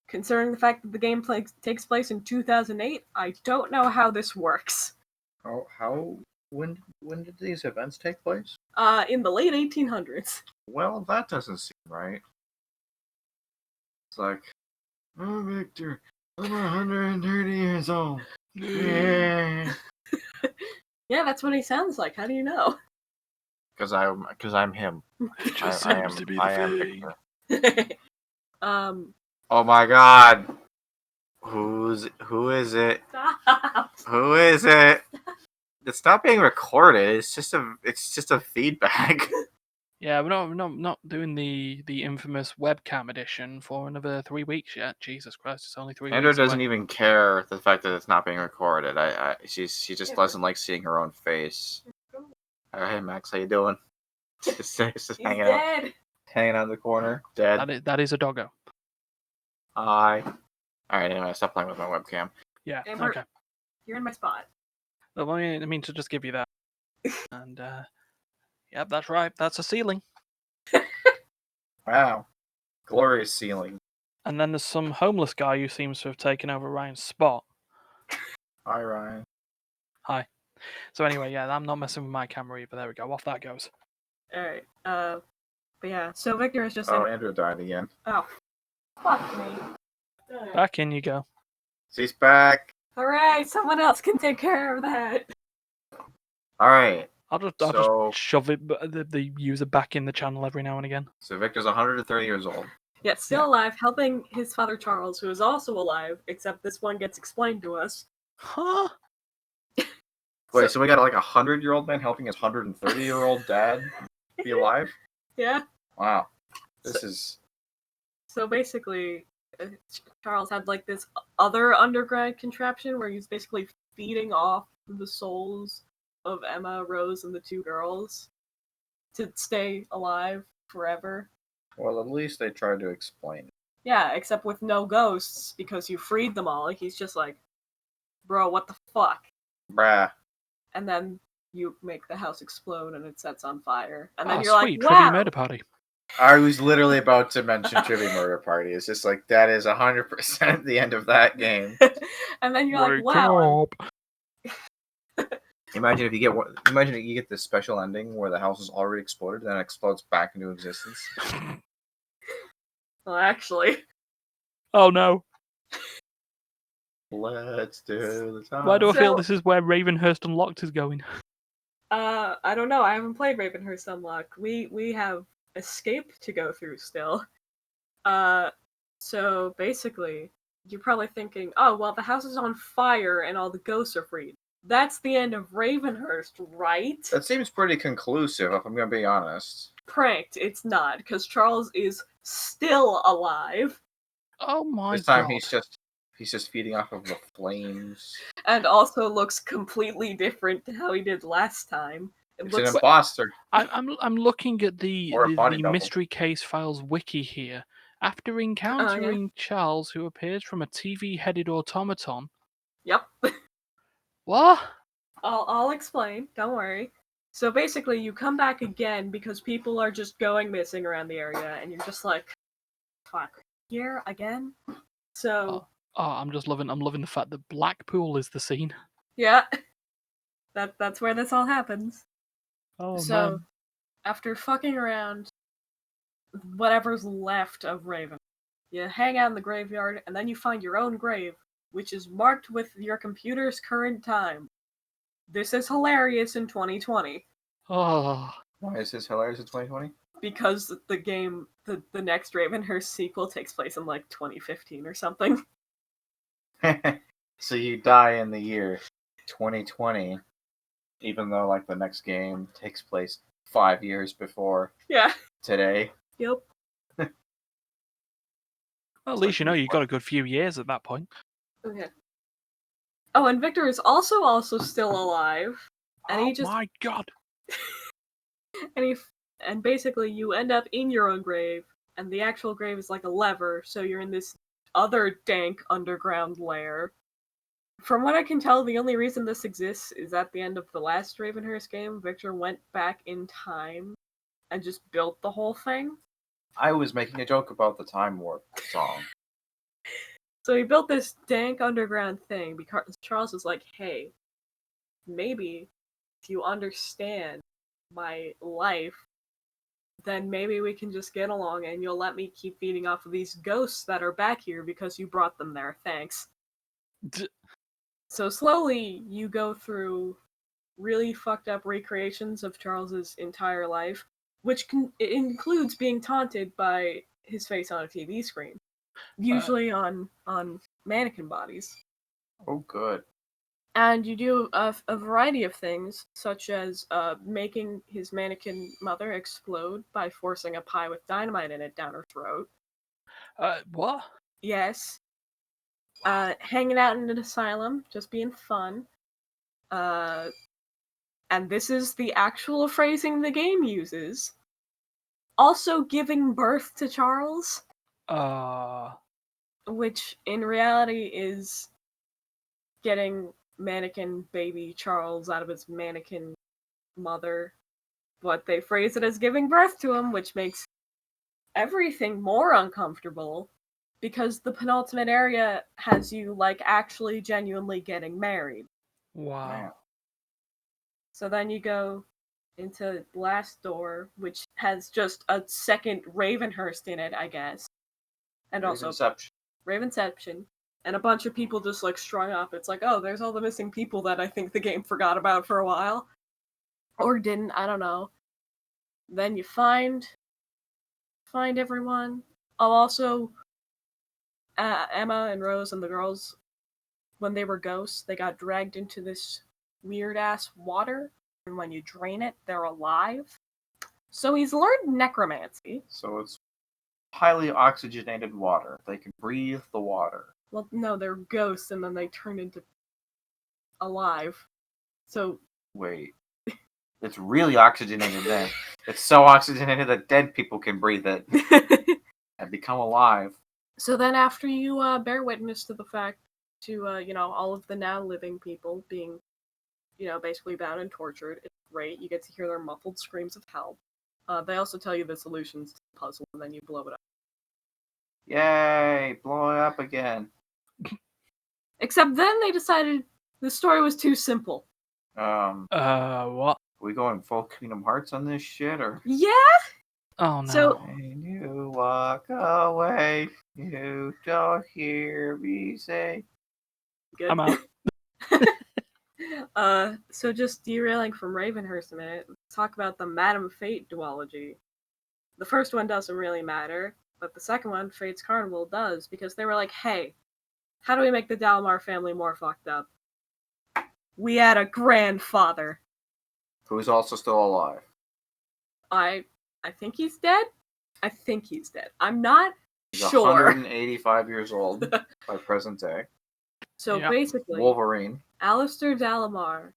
[SPEAKER 3] Considering the fact that the game takes place in 2008, I don't know how this works.
[SPEAKER 2] When did these events take place?
[SPEAKER 3] In the late 1800s.
[SPEAKER 2] Well, that doesn't seem right. It's like, oh, Victor, I'm 130 years old. Yeah.
[SPEAKER 3] Yeah, that's what he sounds like. How do you know?
[SPEAKER 2] Because I'm him.
[SPEAKER 1] It just
[SPEAKER 2] I
[SPEAKER 1] seems to be
[SPEAKER 2] I
[SPEAKER 1] the
[SPEAKER 2] am
[SPEAKER 1] thing.
[SPEAKER 2] Victor.
[SPEAKER 3] Oh
[SPEAKER 2] my god. Who is it?
[SPEAKER 3] Stop.
[SPEAKER 2] Who is it? It's not being recorded. It's just a feedback.
[SPEAKER 1] Yeah, we're not doing the infamous webcam edition for another 3 weeks yet. Jesus Christ, it's only 3 weeks.
[SPEAKER 2] Andrew doesn't even care the fact that it's not being recorded. She just doesn't like seeing her own face. Hey Max, how you doing? Just hanging out. Hanging out in the corner. Dead.
[SPEAKER 1] That is a doggo.
[SPEAKER 2] Hi. Alright, anyway, stop playing with my webcam.
[SPEAKER 1] Yeah,
[SPEAKER 3] Amber,
[SPEAKER 1] okay.
[SPEAKER 3] you're in my spot.
[SPEAKER 1] Well, I mean to just give you that. And, yep, that's right. That's a ceiling.
[SPEAKER 2] Wow. Glorious ceiling.
[SPEAKER 1] And then there's some homeless guy who seems to have taken over Ryan's spot.
[SPEAKER 2] Hi, Ryan.
[SPEAKER 1] Hi. So anyway, yeah, I'm not messing with my camera either. There we go. Off that goes.
[SPEAKER 3] Alright, but yeah, so Victor is just
[SPEAKER 2] Andrew died again.
[SPEAKER 3] Oh. Fuck me.
[SPEAKER 1] Back in you go.
[SPEAKER 2] She's back.
[SPEAKER 3] Alright, someone else can take care of that.
[SPEAKER 2] Alright.
[SPEAKER 1] I'll just shove the user back in the channel every now and again.
[SPEAKER 2] So Victor's 130 years old.
[SPEAKER 3] Yeah, still alive, helping his father Charles, who is also alive, except this one gets explained to us.
[SPEAKER 1] Huh?
[SPEAKER 2] Wait, so we got like a 100-year-old man helping his 130-year-old dad be alive?
[SPEAKER 3] Yeah.
[SPEAKER 2] Wow. This is...
[SPEAKER 3] So basically, Charles had like this other underground contraption where he's basically feeding off the souls of Emma, Rose, and the 2 girls to stay alive forever.
[SPEAKER 2] Well, at least they tried to explain it.
[SPEAKER 3] Yeah, except with no ghosts because you freed them all. He's just like, bro, what the fuck?
[SPEAKER 2] Bruh.
[SPEAKER 3] And then you make the house explode and it sets on fire. And then
[SPEAKER 1] Oh,
[SPEAKER 3] you're
[SPEAKER 1] sweet.
[SPEAKER 3] like,
[SPEAKER 1] Trivia
[SPEAKER 3] wow!
[SPEAKER 1] murder party.
[SPEAKER 2] I was literally about to mention Trivia Murder Party. It's just like, that is 100% the end of that game.
[SPEAKER 3] And then you're like,
[SPEAKER 1] Wake
[SPEAKER 3] wow.
[SPEAKER 1] up.
[SPEAKER 2] Imagine if you get imagine if you get this special ending where the house is already exploded and then it explodes back into existence.
[SPEAKER 3] Well, actually.
[SPEAKER 1] Oh no.
[SPEAKER 2] Let's do the time.
[SPEAKER 1] Why do I feel
[SPEAKER 3] So-
[SPEAKER 1] this is where Ravenhurst Unlocked is going?
[SPEAKER 3] I don't know. I haven't played Ravenhurst Unlocked. We have Escape to go through still. So basically, you're probably thinking, oh, well, the house is on fire and all the ghosts are freed. That's the end of Ravenhurst, right?
[SPEAKER 2] That seems pretty conclusive, if I'm gonna be honest.
[SPEAKER 3] Pranked. It's not, because Charles is still alive.
[SPEAKER 1] Oh my
[SPEAKER 2] This time
[SPEAKER 1] god.
[SPEAKER 2] he's just feeding off of the flames.
[SPEAKER 3] And also looks completely different to how he did last time. It
[SPEAKER 2] It's
[SPEAKER 3] looks
[SPEAKER 2] an imposter.
[SPEAKER 1] I'm looking at the
[SPEAKER 2] Or a body double.
[SPEAKER 1] Mystery Case Files wiki here. After encountering Charles, who appears from a TV-headed automaton.
[SPEAKER 3] Yep.
[SPEAKER 1] What?
[SPEAKER 3] I'll explain. Don't worry. So basically, you come back again because people are just going missing around the area, and you're just like, "Fuck, here again." So
[SPEAKER 1] I'm loving the fact that Blackpool is the scene.
[SPEAKER 3] yeah, that's where this all happens.
[SPEAKER 1] Oh
[SPEAKER 3] So
[SPEAKER 1] man.
[SPEAKER 3] after fucking around, whatever's left of Raven, you hang out in the graveyard, and then you find your own grave, which is marked with your computer's current time. This is hilarious in 2020.
[SPEAKER 1] Oh.
[SPEAKER 2] Why is this hilarious in 2020?
[SPEAKER 3] Because the game, the next Ravenhurst sequel takes place in like 2015 or something.
[SPEAKER 2] So you die in the year 2020, even though like the next game takes place 5 years before
[SPEAKER 3] Yeah.
[SPEAKER 2] today.
[SPEAKER 3] Yep.
[SPEAKER 1] Well, at least you know you got a good few years at that point.
[SPEAKER 3] Okay. Oh, and Victor is also still alive, and he just
[SPEAKER 1] my god.
[SPEAKER 3] and basically you end up in your own grave, and the actual grave is like a lever, so you're in this other dank underground lair. From what I can tell, the only reason this exists is at the end of the last Ravenhurst game, Victor went back in time and just built the whole thing.
[SPEAKER 2] I was making a joke about the Time Warp song.
[SPEAKER 3] So he built this dank underground thing because Charles was like, hey, maybe if you understand my life, then maybe we can just get along and you'll let me keep feeding off of these ghosts that are back here because you brought them there. Thanks. So slowly you go through really fucked up recreations of Charles's entire life, which it includes being taunted by his face on a TV screen, usually on mannequin bodies.
[SPEAKER 2] Oh, good.
[SPEAKER 3] And you do a variety of things, such as making his mannequin mother explode by forcing a pie with dynamite in it down her throat.
[SPEAKER 1] What?
[SPEAKER 3] Yes. Hanging out in an asylum, just being fun. And this is the actual phrasing the game uses. Also giving birth to Charles. Which in reality is getting mannequin baby Charles out of his mannequin mother. But they phrase it as giving birth to him, which makes everything more uncomfortable. Because the penultimate area has you, like, actually genuinely getting married.
[SPEAKER 1] Wow.
[SPEAKER 3] So then you go into Last Door, which has just a second Ravenhurst in it, I guess. And also Ravenception. And a bunch of people just, like, strung up. It's like, oh, there's all the missing people that I think the game forgot about for a while. Or didn't, I don't know. Then you find everyone. Oh, also, Emma and Rose and the girls, when they were ghosts, they got dragged into this weird-ass water. And when you drain it, they're alive. So he's learned necromancy.
[SPEAKER 2] So it's highly oxygenated water. They can breathe the water.
[SPEAKER 3] Well, no, they're ghosts, and then they turn into alive. So...
[SPEAKER 2] Wait. It's really oxygenated then. It's so oxygenated that dead people can breathe it. And become alive.
[SPEAKER 3] So then after you bear witness to the fact to all of the now living people being basically bound and tortured, it's great. You get to hear their muffled screams of help. They also tell you the solutions to the puzzle, and then you blow it up.
[SPEAKER 2] Yay! Blow it up again.
[SPEAKER 3] Except then they decided the story was too simple.
[SPEAKER 1] What?
[SPEAKER 2] We going full Kingdom Hearts on this shit, or?
[SPEAKER 3] Yeah.
[SPEAKER 1] Oh no.
[SPEAKER 3] So
[SPEAKER 2] When you walk away, you don't hear me say.
[SPEAKER 3] good.
[SPEAKER 1] I'm out.
[SPEAKER 3] So just derailing from Ravenhurst a minute, let's talk about the Madame Fate duology. The first one doesn't really matter, but the second one, Fate's Carnival, does, because they were like, hey, how do we make the Dalmar family more fucked up? We had a grandfather.
[SPEAKER 2] Who's also still alive.
[SPEAKER 3] I think he's dead? I think he's dead. I'm not
[SPEAKER 2] He's
[SPEAKER 3] sure.
[SPEAKER 2] 185 years old by present day.
[SPEAKER 3] So
[SPEAKER 1] Yep.
[SPEAKER 3] basically,
[SPEAKER 2] Wolverine.
[SPEAKER 3] Alistair Dalamar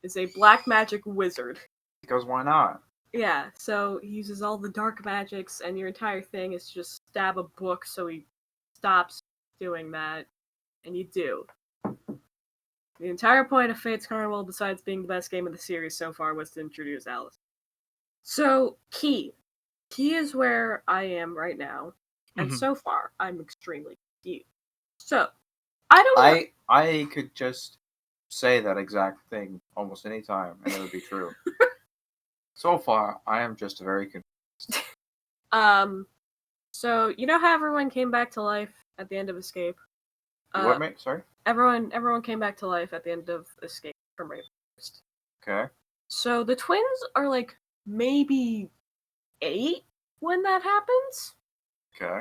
[SPEAKER 3] is a black magic wizard.
[SPEAKER 2] Because why not?
[SPEAKER 3] Yeah, so he uses all the dark magics, and your entire thing is to just stab a book so he stops doing that, and you do. The entire point of Fate's Carnival, besides being the best game of the series so far, was to introduce Alice. So, Key. Key is where I am right now, and so far, I'm extremely confused. So, I don't know.
[SPEAKER 2] I could just say that exact thing almost any time, and it would be true. So far, I am just very confused.
[SPEAKER 3] So you know how everyone came back to life at the end of Escape?
[SPEAKER 2] What, mate? Sorry?
[SPEAKER 3] Everyone came back to life at the end of Escape from Ravenhurst.
[SPEAKER 2] Okay.
[SPEAKER 3] So the twins are like maybe 8 when that happens.
[SPEAKER 2] Okay.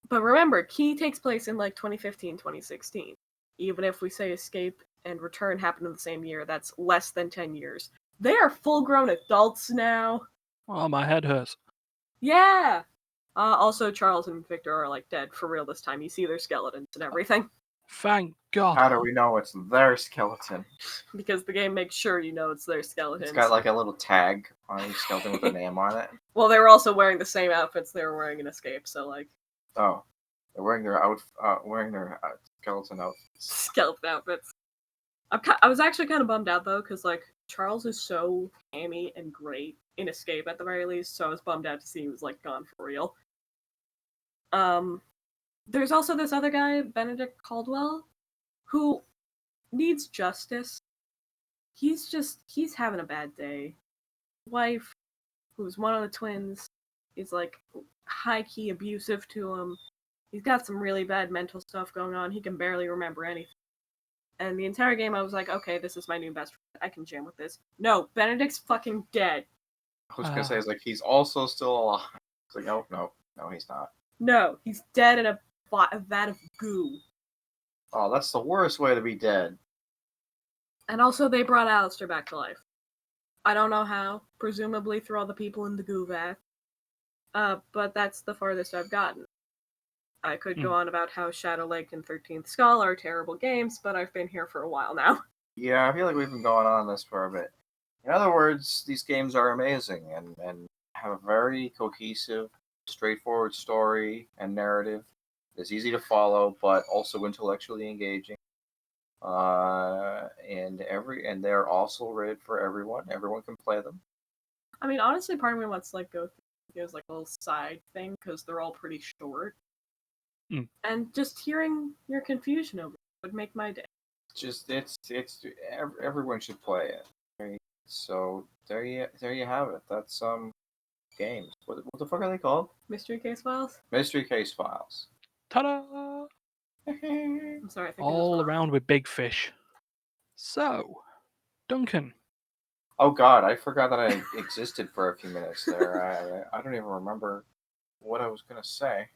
[SPEAKER 3] But remember, Key takes place in like 2015, 2016. Even if we say Escape and Return happened in the same year, that's less than 10 years. They are full-grown adults now.
[SPEAKER 1] Oh, my head hurts.
[SPEAKER 3] Yeah! Also, Charles and Victor are like dead for real this time. You see their skeletons and everything.
[SPEAKER 1] Thank God.
[SPEAKER 2] How do we know it's their skeleton?
[SPEAKER 3] Because the game makes sure you know it's their skeletons.
[SPEAKER 2] It's got like a little tag on each skeleton with a name on it.
[SPEAKER 3] Well, they were also wearing the same outfits they were wearing in Escape, so like...
[SPEAKER 2] Oh. They're wearing their skeleton outfits.
[SPEAKER 3] Skeleton outfits. I was actually kind of bummed out, though, because, like, Charles is so hammy and great in Escape, at the very least, so I was bummed out to see he was, like, gone for real. There's also this other guy, Benedict Caldwell, who needs justice. He's having a bad day. Wife, who's one of the twins, is, like, high-key abusive to him. He's got some really bad mental stuff going on. He can barely remember anything. And the entire game, I was like, okay, this is my new best friend. I can jam with this. No, Benedict's fucking dead.
[SPEAKER 2] I was gonna say, it's like, he's also still alive. It's like, no, he's not.
[SPEAKER 3] No, he's dead in a vat of goo.
[SPEAKER 2] Oh, that's the worst way to be dead.
[SPEAKER 3] And also, they brought Alistair back to life. I don't know how. Presumably through all the people in the goo vat. But that's the farthest I've gotten. I could go on about how Shadow Lake and 13th Skull are terrible games, but I've been here for a while now.
[SPEAKER 2] Yeah, I feel like we've been going on this for a bit. In other words, these games are amazing and have a very cohesive, straightforward story and narrative. It's easy to follow, but also intellectually engaging. And they're also rated for everyone. Everyone can play them.
[SPEAKER 3] I mean, honestly, part of me wants to like go through as like a little side thing because they're all pretty short. And just hearing your confusion over it would make my day.
[SPEAKER 2] Everyone should play it. Okay? So there you have it. That's games. What the fuck are they called?
[SPEAKER 3] Mystery Case Files.
[SPEAKER 2] Mystery Case Files.
[SPEAKER 1] Ta-da!
[SPEAKER 3] I'm sorry, I think
[SPEAKER 1] all around with big fish. So, Duncan.
[SPEAKER 2] Oh God, I forgot that I existed for a few minutes there. I don't even remember what I was gonna say.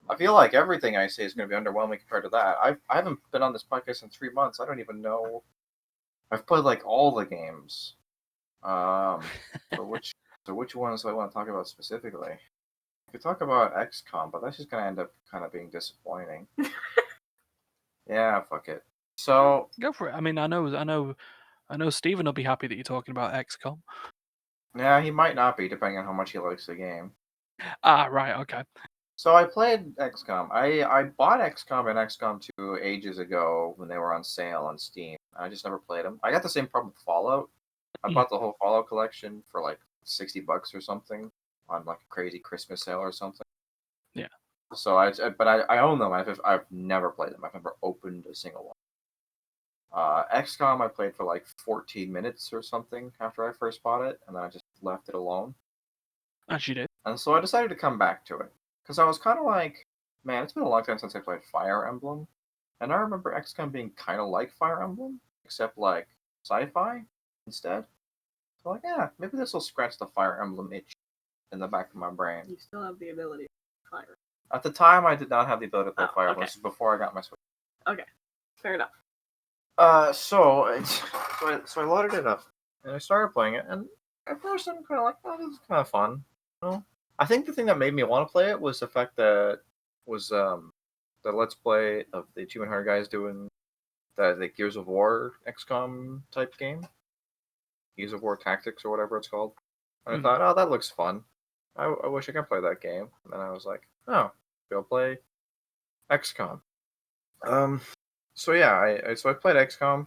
[SPEAKER 2] I feel like everything I say is going to be underwhelming compared to that. I haven't been on this podcast in 3 months. I don't even know. I've played like all the games. So which ones do I want to talk about specifically? I could talk about XCOM, but that's just going to end up kind of being disappointing. Yeah, fuck it. So
[SPEAKER 1] go for it. I mean, I know Steven will be happy that you're talking about XCOM.
[SPEAKER 2] Yeah, he might not be, depending on how much he likes the game.
[SPEAKER 1] Ah, right, okay.
[SPEAKER 2] So I played XCOM. I bought XCOM and XCOM 2 ages ago when they were on sale on Steam. I just never played them. I got the same problem with Fallout. I bought the whole Fallout collection for like $60 or something on like a crazy Christmas sale or something.
[SPEAKER 1] Yeah.
[SPEAKER 2] So I own them. I've never played them. I've never opened a single one. XCOM I played for like 14 minutes or something after I first bought it, and then I just left it alone.
[SPEAKER 1] As you did.
[SPEAKER 2] And so I decided to come back to it. Because I was kind of like, man, it's been a long time since I played Fire Emblem. And I remember XCOM being kind of like Fire Emblem, except like sci-fi instead. So like, yeah, maybe this will scratch the Fire Emblem itch in the back of my brain.
[SPEAKER 3] You still have the ability to fire.
[SPEAKER 2] At the time, I did not have the ability to play Fire Emblem.
[SPEAKER 3] Okay.
[SPEAKER 2] This is before I got my Switch.
[SPEAKER 3] Okay, fair enough.
[SPEAKER 2] So I loaded it up and I started playing it, and at first I'm kind of like, oh, this is kind of fun. You know? I think the thing that made me want to play it was the fact that was the Let's Play of the Achievement Hunter guys doing the Gears of War XCOM type game, Gears of War Tactics or whatever it's called. And I thought, oh, that looks fun. I wish I could play that game. And then I was like, oh, go play XCOM. So yeah, I played XCOM,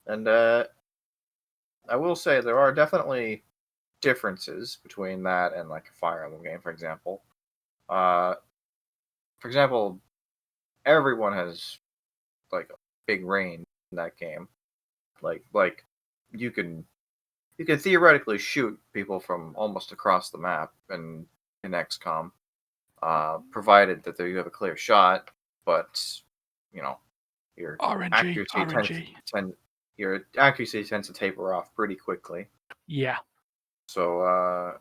[SPEAKER 2] and I will say there are definitely differences between that and like a Fire Emblem game, for example. For example, everyone has like a big range in that game. Like you can theoretically shoot people from almost across the map in XCOM, provided that you have a clear shot. But you know, your
[SPEAKER 1] RNG.
[SPEAKER 2] accuracy tends to taper off pretty quickly.
[SPEAKER 1] Yeah.
[SPEAKER 2] So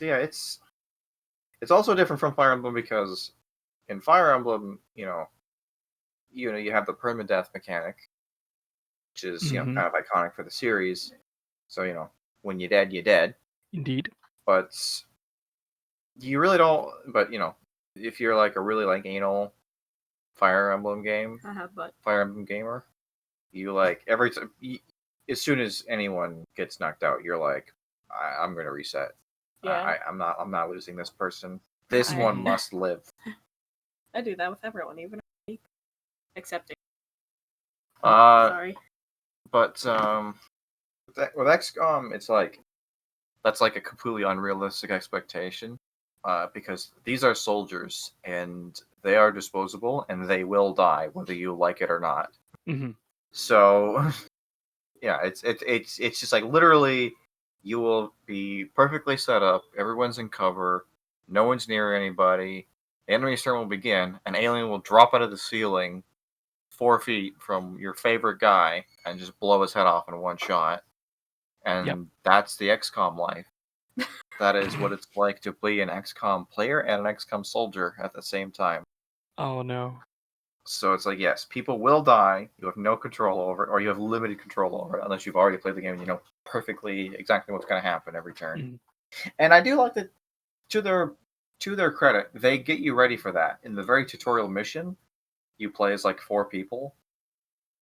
[SPEAKER 2] yeah, it's also different from Fire Emblem because in Fire Emblem, you have the permadeath mechanic, which is kind of iconic for the series. So when you're dead, you're dead.
[SPEAKER 1] Indeed.
[SPEAKER 2] But you really don't. But if you're like a really like anal Fire Emblem Fire Emblem gamer, you like every time. As soon as anyone gets knocked out, you're like, I'm going to reset.
[SPEAKER 3] Yeah.
[SPEAKER 2] I'm not losing this person. This one must live.
[SPEAKER 3] I do that with everyone, even except
[SPEAKER 2] sorry. But with XCOM, it's like that's like a completely unrealistic expectation. Because these are soldiers and they are disposable and they will die whether you like it or not.
[SPEAKER 1] Mm-hmm.
[SPEAKER 2] So yeah, it's just like literally you will be perfectly set up, everyone's in cover, no one's near anybody, the enemy's turn will begin, an alien will drop out of the ceiling 4 feet from your favorite guy and just blow his head off in one shot. And that's the XCOM life. That is what it's like to be an XCOM player and an XCOM soldier at the same time.
[SPEAKER 1] Oh no.
[SPEAKER 2] So it's like, yes, people will die. You have no control over it, or you have limited control over it, unless you've already played the game and you know perfectly exactly what's going to happen every turn. And I do like that, to their credit, they get you ready for that. In the very tutorial mission, you play as like 4 people,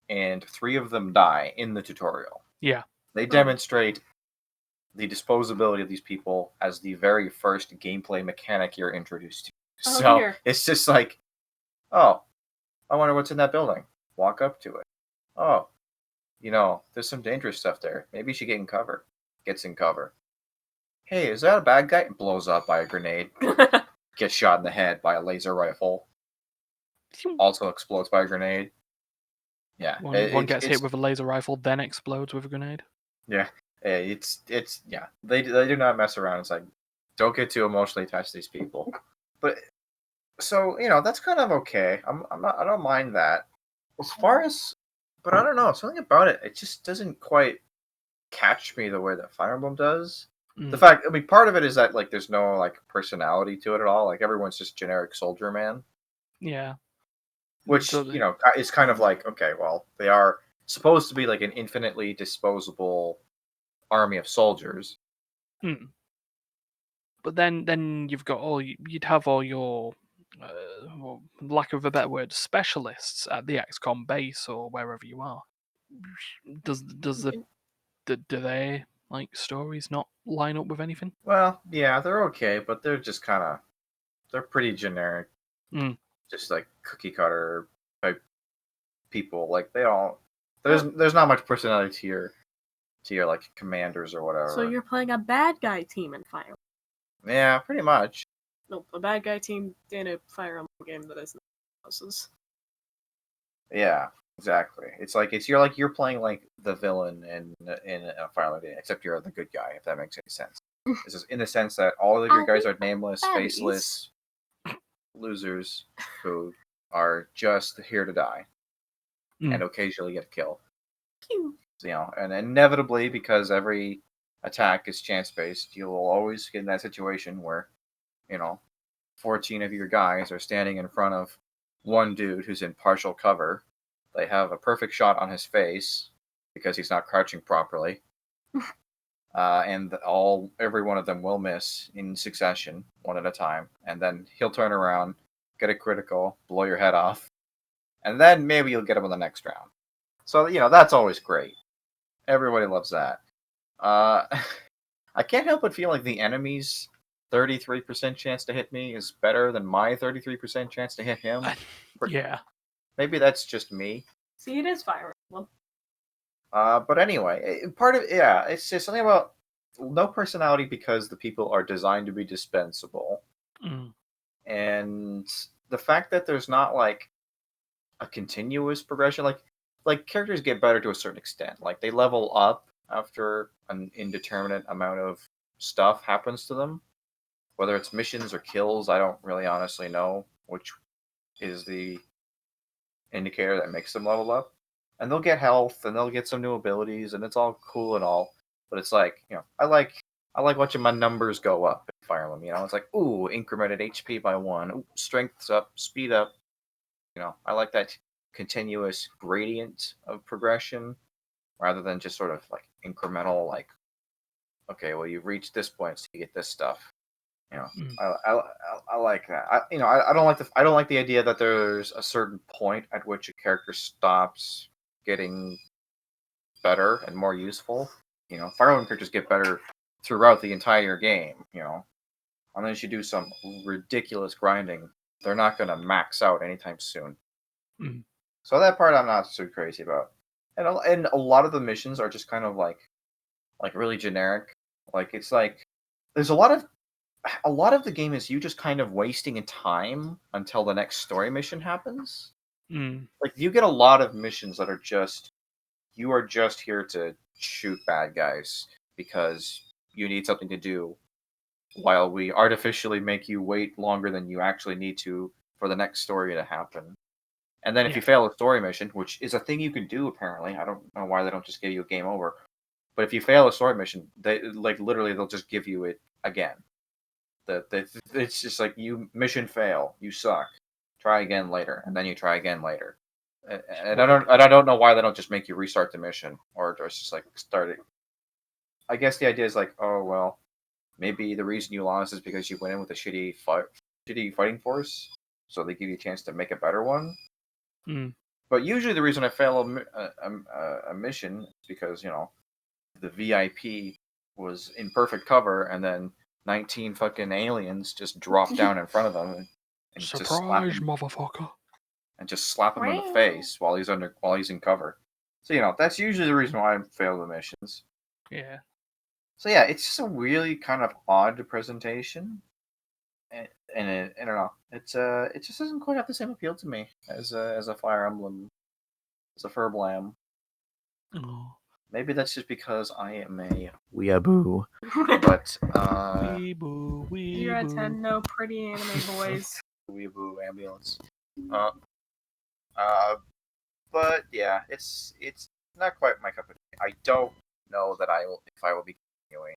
[SPEAKER 2] and 3 of them die in the tutorial.
[SPEAKER 1] Yeah.
[SPEAKER 2] They demonstrate the disposability of these people as the very first gameplay mechanic you're introduced to. So it's just like, oh, I wonder what's in that building. Walk up to it. Oh, there's some dangerous stuff there. Maybe you should get in cover. Gets in cover. Hey, is that a bad guy? Blows up by a grenade. Gets shot in the head by a laser rifle. Also explodes by a grenade. Yeah.
[SPEAKER 1] One gets hit with a laser rifle, then explodes with a grenade.
[SPEAKER 2] Yeah. It's yeah. They do not mess around. It's like, don't get too emotionally attached to these people. But so that's kind of okay. I don't mind that. As far as, but I don't know, something about it. It just doesn't quite catch me the way that Fire Emblem does. The fact, part of it is that like there's no like personality to it at all. Like everyone's just generic soldier man.
[SPEAKER 1] Yeah.
[SPEAKER 2] Which is kind of like, okay, well, they are supposed to be like an infinitely disposable army of soldiers.
[SPEAKER 1] But then you've got you'd have all your, lack of a better word, specialists at the XCOM base or wherever you are. Do they like stories not line up with anything?
[SPEAKER 2] Well, yeah, they're okay, but they're just kind of they're pretty generic. Just like cookie cutter type people. Like they all there's not much personality to your like commanders or whatever.
[SPEAKER 3] So you're playing a bad guy team in Fire.
[SPEAKER 2] Yeah, pretty much.
[SPEAKER 3] Nope, a bad guy team in a Fire Emblem game that isn't houses.
[SPEAKER 2] Yeah, exactly. You're playing like the villain in a Fire Emblem game, except you're the good guy. If that makes any sense. This is in the sense that all of your guys are nameless, faceless losers who are just here to die and occasionally get killed.
[SPEAKER 3] Cute.
[SPEAKER 2] And inevitably, because every attack is chance based, you will always get in that situation where 14 of your guys are standing in front of one dude who's in partial cover. They have a perfect shot on his face because he's not crouching properly. And every one of them will miss in succession, one at a time. And then he'll turn around, get a critical, blow your head off. And then maybe you'll get him in the next round. So, that's always great. Everybody loves that. I can't help but feel like the enemy's 33% chance to hit me is better than my 33% chance to hit him.
[SPEAKER 1] Yeah.
[SPEAKER 2] Maybe that's just me.
[SPEAKER 3] See, it is Fire Emblem.
[SPEAKER 2] But anyway, it's just something about no personality because the people are designed to be dispensable. And the fact that there's not like a continuous progression, like characters get better to a certain extent. Like they level up after an indeterminate amount of stuff happens to them. Whether it's missions or kills, I don't really honestly know which is the indicator that makes them level up. And they'll get health and they'll get some new abilities and it's all cool and all. But it's like, I like watching my numbers go up in Fire Emblem. It's like, ooh, incremented HP by 1, ooh, strength's up, speed up. I like that continuous gradient of progression rather than just sort of like incremental, like, okay, well, you've reached this point, so you get this stuff. I like that. I don't like the idea that there's a certain point at which a character stops getting better and more useful. Fire Emblem characters get better throughout the entire game. Unless you do some ridiculous grinding, they're not going to max out anytime soon. So that part I'm not so crazy about. And a lot of the missions are just kind of like really generic. Like it's like there's a lot of the game is you just kind of wasting time until the next story mission happens. Like you get a lot of missions that are you are just here to shoot bad guys because you need something to do while we artificially make you wait longer than you actually need to for the next story to happen. And then if you fail a story mission, which is a thing you can do apparently, I don't know why they don't just give you a game over. But if you fail a story mission, they literally they'll just give you it again. It's just like mission fail, you suck. Try again later, and then you try again later. And I don't know why they don't just make you restart the mission or just like start it. I guess the idea is like, oh well, maybe the reason you lost is because you went in with a shitty fighting force, so they give you a chance to make a better one. But usually the reason I fail a mission is because the VIP was in perfect cover, and then 19 fucking aliens just drop down in front of them and
[SPEAKER 1] surprise,
[SPEAKER 2] just slap him,
[SPEAKER 1] motherfucker,
[SPEAKER 2] and just slap him in the face while he's in cover. So that's usually the reason why I fail the missions.
[SPEAKER 1] Yeah.
[SPEAKER 2] So yeah, it's just a really kind of odd presentation, and I don't know, it just doesn't quite have the same appeal to me as a Fire Emblem, as a Furblam.
[SPEAKER 1] Oh.
[SPEAKER 2] Maybe that's just because I am a weeaboo. But
[SPEAKER 1] weeaboo.
[SPEAKER 3] You're a 10 no pretty anime boys.
[SPEAKER 2] Weeaboo ambulance. But yeah, it's not quite my cup of tea. I don't know that if I will be continuing.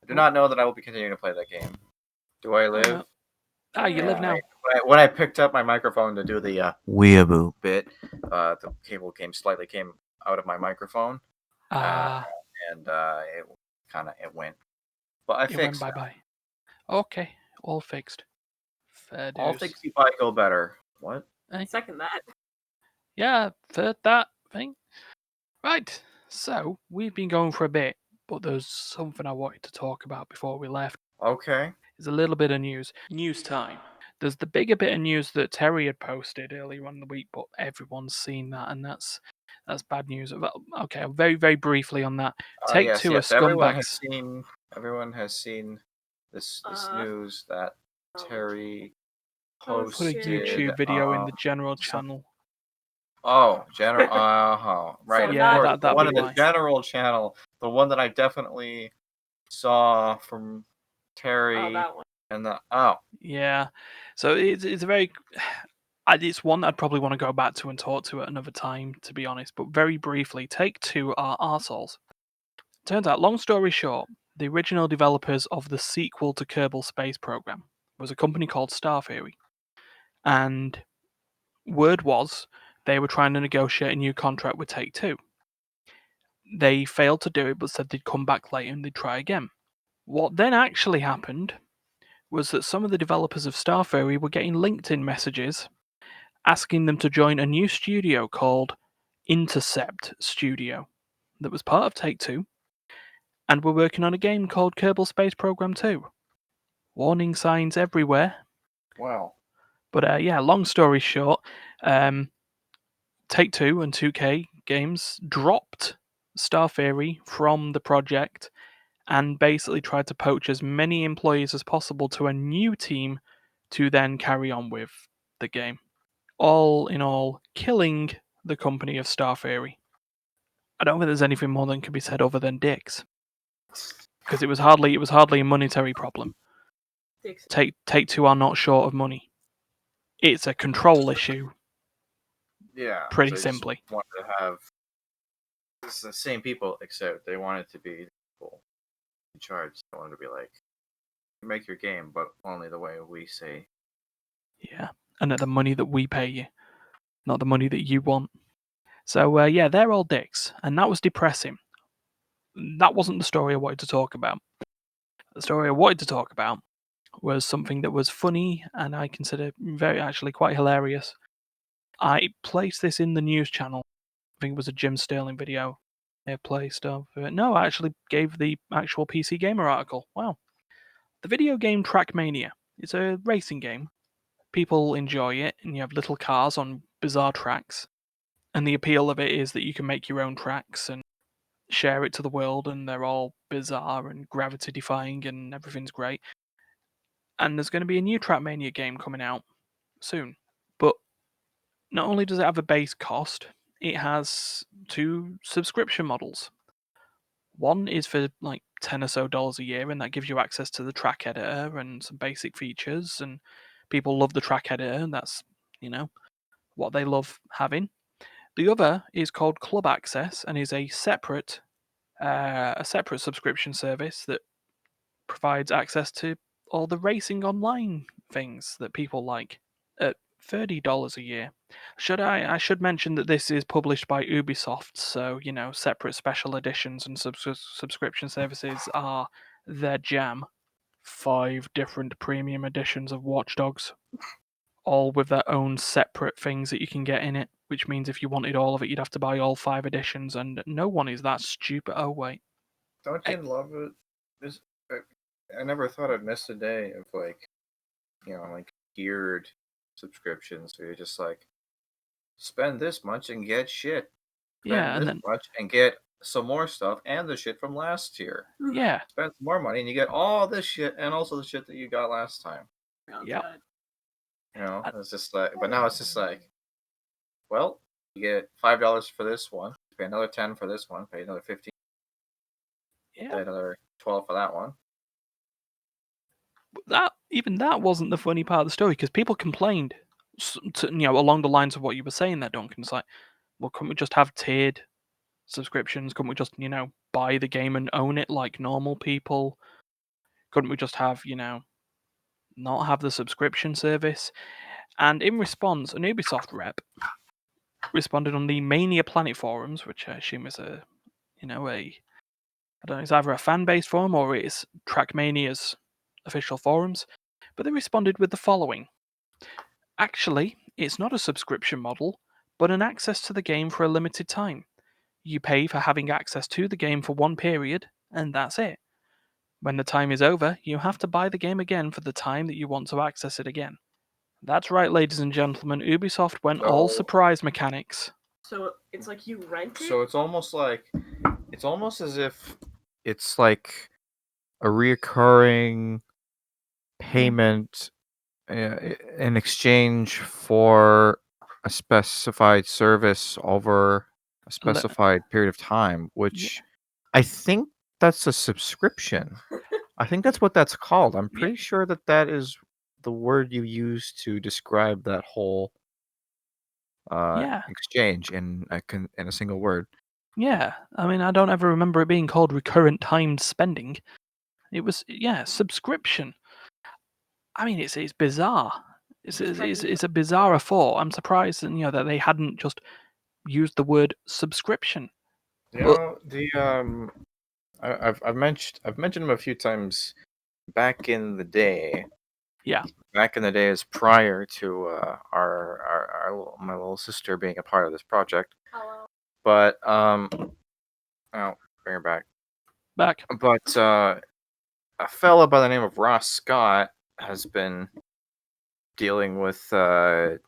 [SPEAKER 2] I do not know that I will be continuing to play that game. Do I live?
[SPEAKER 1] You live now.
[SPEAKER 2] When I picked up my microphone to do the weeaboo bit, the cable came out of my microphone. And it went. But I fixed it.
[SPEAKER 1] Went bye-bye. Okay, all fixed. Fair dues.
[SPEAKER 2] All things you buy go better. What?
[SPEAKER 3] Second that.
[SPEAKER 1] Yeah, third that thing. Right, so we've been going for a bit, but there's something I wanted to talk about before we left.
[SPEAKER 2] Okay.
[SPEAKER 1] It's a little bit of news. News time. There's the bigger bit of news that Terry had posted earlier on in the week, but everyone's seen that, and that's bad news. Okay, very, very briefly on that. Take Two are
[SPEAKER 2] yes. Everyone
[SPEAKER 1] scumbags.
[SPEAKER 2] has seen this news that
[SPEAKER 3] Oh.
[SPEAKER 2] Terry
[SPEAKER 1] Put a
[SPEAKER 2] posted
[SPEAKER 1] YouTube video in the general channel.
[SPEAKER 2] Oh, general. Right.
[SPEAKER 3] So
[SPEAKER 1] Yeah,
[SPEAKER 3] not-
[SPEAKER 1] that'd
[SPEAKER 2] one
[SPEAKER 1] be
[SPEAKER 2] in the
[SPEAKER 1] why.
[SPEAKER 2] general channel, the one that I definitely saw from Terry,
[SPEAKER 3] Oh, that one.
[SPEAKER 2] and
[SPEAKER 1] Yeah, so it's a very. It's one I'd probably want to go back to and talk to at another time, to be honest. But very briefly, Take Two are arseholes. Turns out, long story short, the original developers of the sequel to Kerbal Space Program was a company called Star Theory. And word was they were trying to negotiate a new contract with Take Two. They failed to do it, but said they'd come back later and they'd try again. What then actually happened was that some of the developers of Star Theory were getting LinkedIn messages asking them to join a new studio called Intercept Studio that was part of Take Two, and were working on a game called Kerbal Space Program 2. Warning signs everywhere.
[SPEAKER 2] wow.
[SPEAKER 1] But yeah, long story short, Take Two and 2K Games dropped Star Theory from the project and basically tried to poach as many employees as possible to a new team to then carry on with the game. All in all, killing the company of Star Theory. I don't think there's anything more than can be said other than dicks, because it was hardly a monetary problem.
[SPEAKER 3] Dicks.
[SPEAKER 1] Take Two are not short of money. It's a control issue.
[SPEAKER 2] Yeah.
[SPEAKER 1] Pretty
[SPEAKER 2] so they
[SPEAKER 1] simply.
[SPEAKER 2] just wanted to have it's the same people, except they wanted to be people in charge. They wanted to be like, you make your game, but only the way we say.
[SPEAKER 1] Yeah, and at the money that we pay you, not the money that you want. So yeah, they're all dicks, and that was depressing. That wasn't the story I wanted to talk about. The story I wanted to talk about was something that was funny and I consider very actually quite hilarious. I placed this in the news channel. I think it was a Jim Sterling video. Play stuff. No, I actually gave the actual PC Gamer article. Wow. The video game Trackmania. It's a racing game. People enjoy it, and you have little cars on bizarre tracks. And the appeal of it is that you can make your own tracks and share it to the world, and they're all bizarre and gravity defying, and everything's great. And there's going to be a new Trackmania game coming out soon. But not only does it have a base cost, it has two subscription models. One is for like $10 or so a year, and that gives you access to the track editor and some basic features. And people love the track editor, and that's, what they love having. The other is called Club Access and is a separate subscription service that provides access to all the racing online things that people like at $30 a year. I should mention that this is published by Ubisoft, so separate special editions and subscription services are their jam. 5 different premium editions of Watch Dogs, all with their own separate things that you can get in it, which means if you wanted all of it, you'd have to buy all 5 editions, and no one is that stupid. Oh, wait.
[SPEAKER 2] Don't you love it? I never thought I'd miss a day of like geared subscriptions where you're just like, spend this much and get shit.
[SPEAKER 1] Yeah, and
[SPEAKER 2] Spend this much and get some more stuff and the shit from last year.
[SPEAKER 1] Yeah.
[SPEAKER 2] Spend some more money and you get all this shit and also the shit that you got last time.
[SPEAKER 1] Yep.
[SPEAKER 2] It's just like, but now it's just like, well, you get $5 for this one, pay another 10 for this one, pay another 15, pay another 12 for that one.
[SPEAKER 1] That wasn't the funny part of the story, because people complained, along the lines of what you were saying there, Duncan. It's like, well, couldn't we just have tiered subscriptions? Couldn't we just, buy the game and own it like normal people? Couldn't we just have, not have the subscription service? And in response, an Ubisoft rep responded on the Mania Planet forums, which I assume is I don't know, it's either a fan-based forum or it's Trackmania's official forums, but they responded with the following. Actually, it's not a subscription model, but an access to the game for a limited time. You pay for having access to the game for one period, and that's it. When the time is over, you have to buy the game again for the time that you want to access it again. That's right, ladies and gentlemen. Ubisoft went all surprise mechanics.
[SPEAKER 3] So it's like you rent it?
[SPEAKER 2] So it's almost as if it's like a reoccurring payment in exchange for a specified service over a specified period of time, which I think that's a subscription. I think that's what that's called. I'm pretty sure that is the word you use to describe that whole exchange in a single word.
[SPEAKER 1] Yeah, I mean, I don't ever remember it being called recurrent timed spending. It was, subscription. I mean, it's bizarre. It's a bizarre thought. I'm surprised that they hadn't just used the word subscription.
[SPEAKER 2] I've mentioned them a few times back in the day.
[SPEAKER 1] Yeah.
[SPEAKER 2] Back in the days prior to my little sister being a part of this project.
[SPEAKER 3] Hello.
[SPEAKER 2] But bring her back. But a fella by the name of Ross Scott has been dealing with sort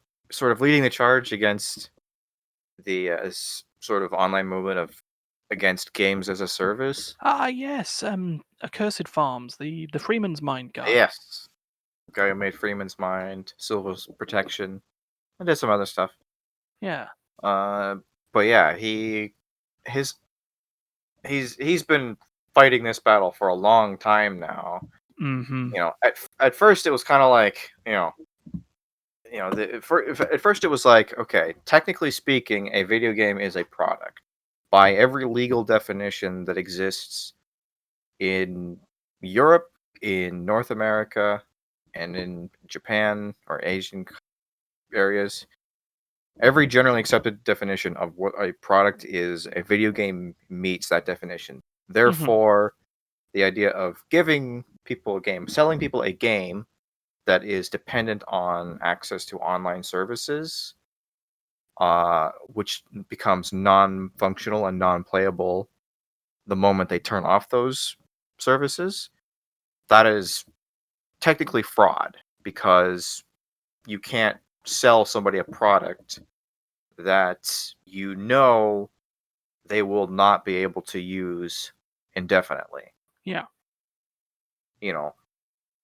[SPEAKER 2] of leading the charge against the sort of online movement against games as a service.
[SPEAKER 1] Ah, yes. Accursed Farms, the Freeman's Mind guy.
[SPEAKER 2] Yes. The guy who made Freeman's Mind, Silver's Protection, and did some other stuff.
[SPEAKER 1] Yeah.
[SPEAKER 2] But yeah, he's been fighting this battle for a long time now.
[SPEAKER 1] Mm-hmm.
[SPEAKER 2] At first it was kind of like, at first it was like, okay, technically speaking, a video game is a product by every legal definition that exists in Europe, in North America, and in Japan or Asian areas. Every generally accepted definition of what a product is, a video game meets that definition. Therefore, the idea of giving people a game, selling people a game that is dependent on access to online services, which becomes non-functional and non-playable the moment they turn off those services, that is technically fraud, because you can't sell somebody a product that they will not be able to use indefinitely.
[SPEAKER 1] Yeah.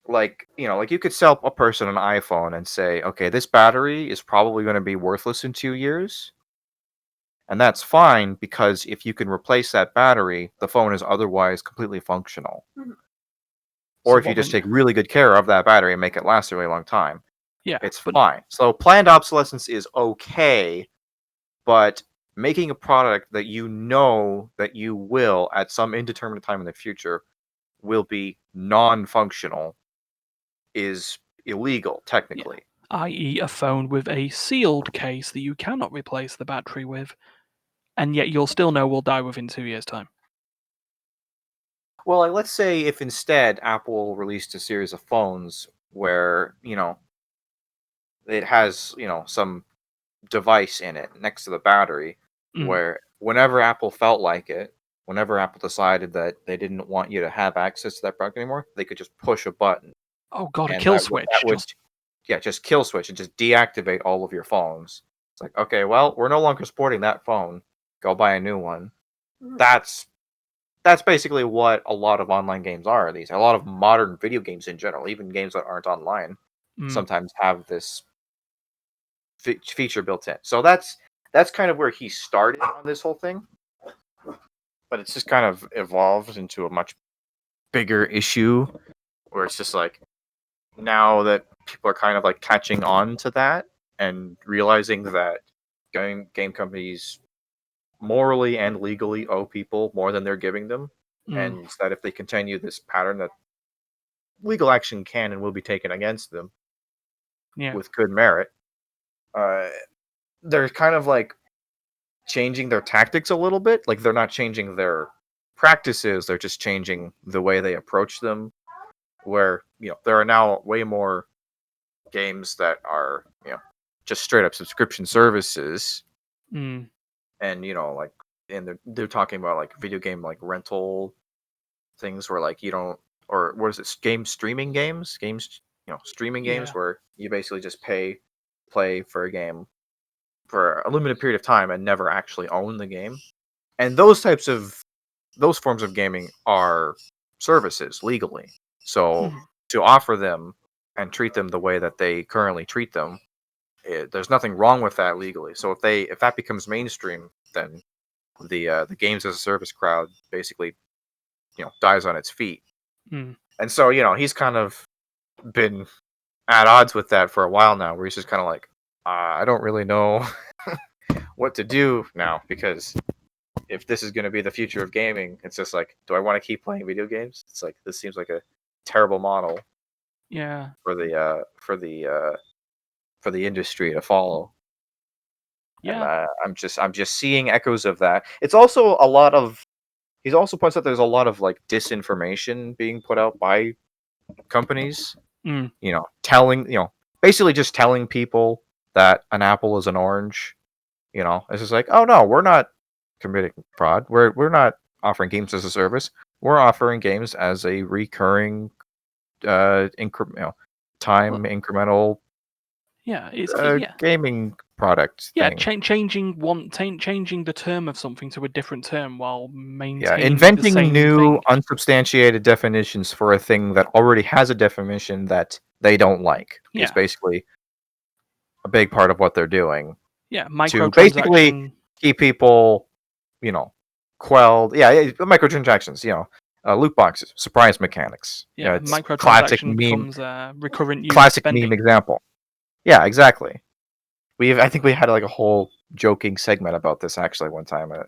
[SPEAKER 2] Like you could sell a person an iPhone and say, okay, this battery is probably going to be worthless in 2 years. And that's fine, because if you can replace that battery, the phone is otherwise completely functional.
[SPEAKER 3] Mm-hmm.
[SPEAKER 2] Or if you just take really good care of that battery and make it last a really long time, it's fine. So planned obsolescence is okay, but making a product that that you will, at some indeterminate time in the future, will be non-functional is illegal, technically.
[SPEAKER 1] I.e. a phone with a sealed case that you cannot replace the battery with, and yet you'll still know will die within 2 years' time.
[SPEAKER 2] Well, like, let's say if instead Apple released a series of phones where, it has, some device in it next to the battery, where whenever Apple felt like it, whenever Apple decided that they didn't want you to have access to that product anymore, they could just push a button.
[SPEAKER 1] Oh god, a kill switch.
[SPEAKER 2] Just kill switch and just deactivate all of your phones. It's like, okay, well, we're no longer supporting that phone. Go buy a new one. That's basically what a lot of online games are. A lot of modern video games in general, even games that aren't online, sometimes have this feature built in. So that's kind of where he started on this whole thing. But it's just kind of evolved into a much bigger issue, where it's just like, now that people are kind of like catching on to that and realizing that game companies morally and legally owe people more than they're giving them, and that if they continue this pattern, that legal action can and will be taken against them with good merit. They're kind of like changing their tactics a little bit. Like, they're not changing their practices, they're just changing the way they approach them, where there are now way more games that are just straight up subscription services. And they're talking about like video game like rental things, where like you don't, or what is it, game streaming games streaming games
[SPEAKER 1] Yeah.
[SPEAKER 2] where you basically just play for a game for a limited period of time and never actually own the game. And those forms of gaming are services legally. So to offer them and treat them the way that they currently treat them, there's nothing wrong with that legally. So if that becomes mainstream, then the games as a service crowd basically dies on its feet. And so he's kind of been at odds with that for a while now, where he's just kind of like, I don't really know what to do now, because if this is going to be the future of gaming, it's just like, do I want to keep playing video games? It's like, this seems like a terrible model.
[SPEAKER 1] Yeah.
[SPEAKER 2] For the industry to follow.
[SPEAKER 1] Yeah.
[SPEAKER 2] And I'm just seeing echoes of that. It's also a lot of. He also points out there's a lot of like disinformation being put out by companies. Basically just telling people that an apple is an orange. It's just like, oh no, we're not committing fraud. We're not offering games as a service. We're offering games as a recurring, incremental
[SPEAKER 1] Yeah, it's
[SPEAKER 2] gaming product.
[SPEAKER 1] Yeah,
[SPEAKER 2] thing.
[SPEAKER 1] changing the term of something to a different term while maintaining the
[SPEAKER 2] Inventing
[SPEAKER 1] same
[SPEAKER 2] new
[SPEAKER 1] thing.
[SPEAKER 2] unsubstantiated definitions for a thing that already has a definition that they don't like is basically a big part of what they're doing.
[SPEAKER 1] Yeah,
[SPEAKER 2] to basically keep people, quelled. Microtransactions. Loot boxes, surprise mechanics.
[SPEAKER 1] Yeah,
[SPEAKER 2] classic
[SPEAKER 1] becomes a recurrent user
[SPEAKER 2] classic
[SPEAKER 1] spending.
[SPEAKER 2] meme example. Yeah, exactly. I think we had like a whole joking segment about this actually one time,
[SPEAKER 1] I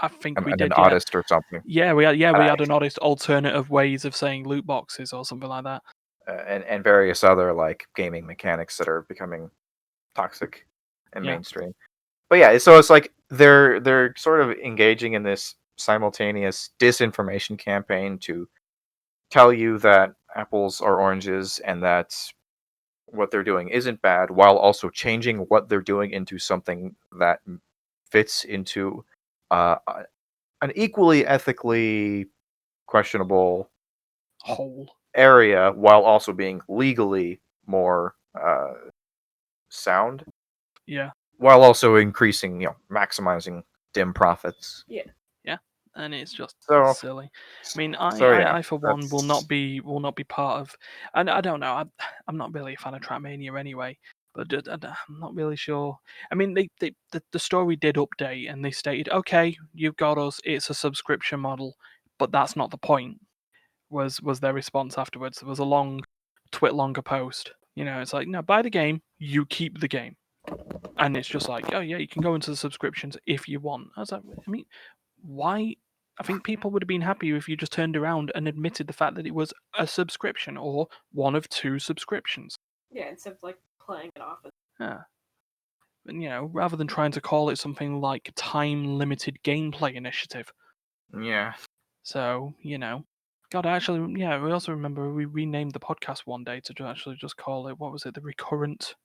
[SPEAKER 1] think we did,
[SPEAKER 2] an oddist or something.
[SPEAKER 1] Yeah, we had an oddist alternative ways of saying loot boxes or something like that,
[SPEAKER 2] and various other like gaming mechanics that are becoming toxic and mainstream. But yeah, so it's like they're sort of engaging in this simultaneous disinformation campaign to tell you that apples are oranges and that what they're doing isn't bad, while also changing what they're doing into something that fits into an equally ethically questionable
[SPEAKER 1] whole
[SPEAKER 2] area, while also being legally more sound.
[SPEAKER 1] Yeah.
[SPEAKER 2] While also increasing, maximizing dim profits.
[SPEAKER 3] Yeah.
[SPEAKER 1] Yeah. And it's just silly. I mean, I for one will not be part of. And I don't know. I'm not really a fan of Trackmania anyway. But I'm not really sure. I mean, the story did update, and they stated, okay, you've got us. It's a subscription model, but that's not the point. Was their response afterwards? There was a long, longer post. It's like, no, buy the game, you keep the game, and it's just like, oh yeah, you can go into the subscriptions if you want. I was like, I mean, why? I think people would have been happier if you just turned around and admitted the fact that it was a subscription or one of 2 subscriptions.
[SPEAKER 3] Yeah, instead of like playing it off.
[SPEAKER 1] Yeah. And rather than trying to call it something like time-limited gameplay initiative.
[SPEAKER 2] Yeah.
[SPEAKER 1] So, God, actually, yeah, we also remember we renamed the podcast one day to actually just call it, what was it, the recurrent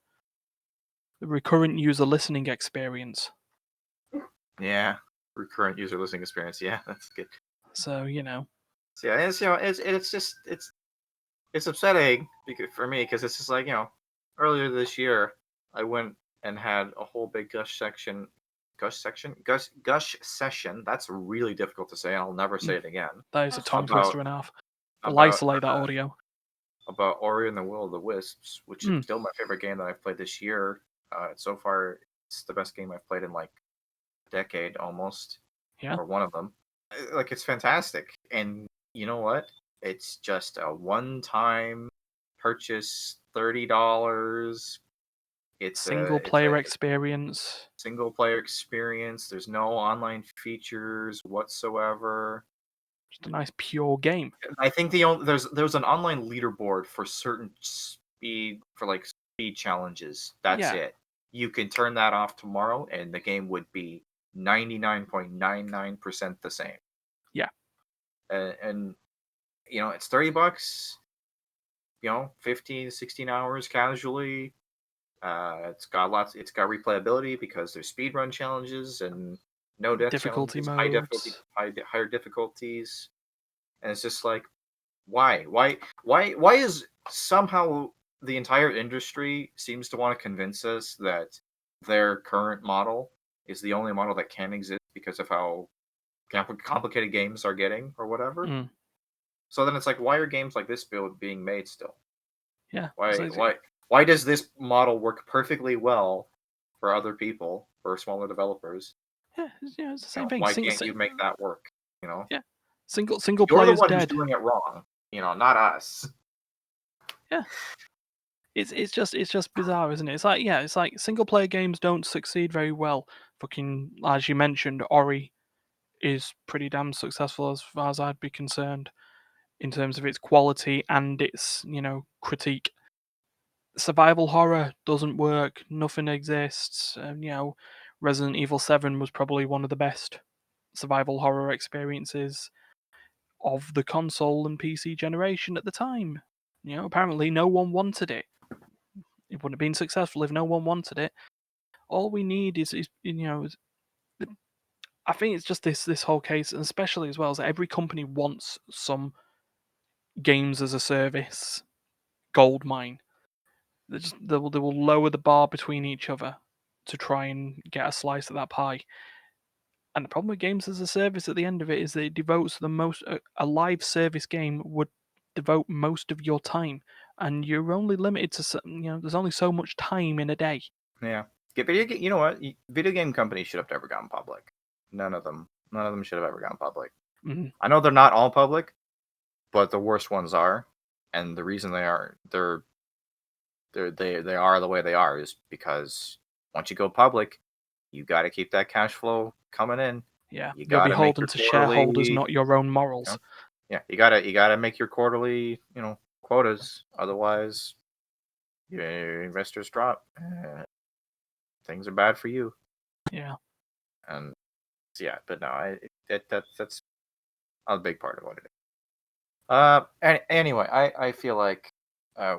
[SPEAKER 1] user listening experience.
[SPEAKER 2] Yeah, recurrent user listening experience. Yeah, that's good.
[SPEAKER 1] So,
[SPEAKER 2] So, yeah, it's upsetting for me because it's just like, earlier this year I went and had a whole big gush session. That's really difficult to say. I'll never say it again.
[SPEAKER 1] That is a tongue twister and a half. I'll isolate that audio.
[SPEAKER 2] About Ori and the Will of the Wisps, which is still my favorite game that I've played this year. So far, it's the best game I've played in like a decade almost.
[SPEAKER 1] Yeah.
[SPEAKER 2] Or one of them. Like, it's fantastic. And you know what? It's just a one-time purchase, $30. It's
[SPEAKER 1] single player experience.
[SPEAKER 2] Single player experience. There's no online features whatsoever.
[SPEAKER 1] Just a nice pure game.
[SPEAKER 2] I think there's an online leaderboard for certain speed challenges. That's it. You can turn that off tomorrow, and the game would be 99.99% the same.
[SPEAKER 1] Yeah.
[SPEAKER 2] And it's $30. 15, 16 hours casually. It's got replayability because there's speedrun challenges and no death
[SPEAKER 1] difficulty
[SPEAKER 2] challenges,
[SPEAKER 1] modes,
[SPEAKER 2] higher difficulties, and it's just like, Why is somehow the entire industry seems to want to convince us that their current model is the only model that can exist because of how complicated games are getting or whatever.
[SPEAKER 1] Mm.
[SPEAKER 2] So then it's like, why are games like this build being made still?
[SPEAKER 1] Yeah.
[SPEAKER 2] Why does this model work perfectly well for other people, for smaller developers?
[SPEAKER 1] Yeah, it's the same thing.
[SPEAKER 2] Why can't you make that work?
[SPEAKER 1] Yeah. Single
[SPEAKER 2] You're
[SPEAKER 1] player
[SPEAKER 2] the
[SPEAKER 1] is
[SPEAKER 2] one
[SPEAKER 1] dead.
[SPEAKER 2] who's doing it wrong. Not us.
[SPEAKER 1] Yeah. It's just bizarre, isn't it? It's like single player games don't succeed very well. Fucking, as you mentioned, Ori is pretty damn successful as far as I'd be concerned in terms of its quality and its, critique. Survival horror doesn't work. Nothing exists. Resident Evil 7 was probably one of the best survival horror experiences of the console and PC generation at the time. Apparently no one wanted it. It wouldn't have been successful if no one wanted it. All we need is I think it's just this whole case, and especially as well as every company wants some games as a service gold mine. They will lower the bar between each other to try and get a slice of that pie. And the problem with games as a service at the end of it is that it devotes the most. A live service game would devote most of your time, and you're only limited to there's only so much time in a day.
[SPEAKER 2] Yeah. You know what? Video game companies should have never gone public. None of them should have ever gone public.
[SPEAKER 1] Mm-hmm.
[SPEAKER 2] I know they're not all public, but the worst ones are, and the reason they are they are the way they are is because once you go public, you got to keep that cash flow coming in.
[SPEAKER 1] Yeah,
[SPEAKER 2] you
[SPEAKER 1] you're
[SPEAKER 2] got to make
[SPEAKER 1] beholden
[SPEAKER 2] your
[SPEAKER 1] to shareholders, not your own morals.
[SPEAKER 2] Yeah, you gotta make your quarterly quotas, otherwise your investors drop. Things are bad for you.
[SPEAKER 1] Yeah.
[SPEAKER 2] And yeah, but no, that's a big part of what it is. Anyway, I feel like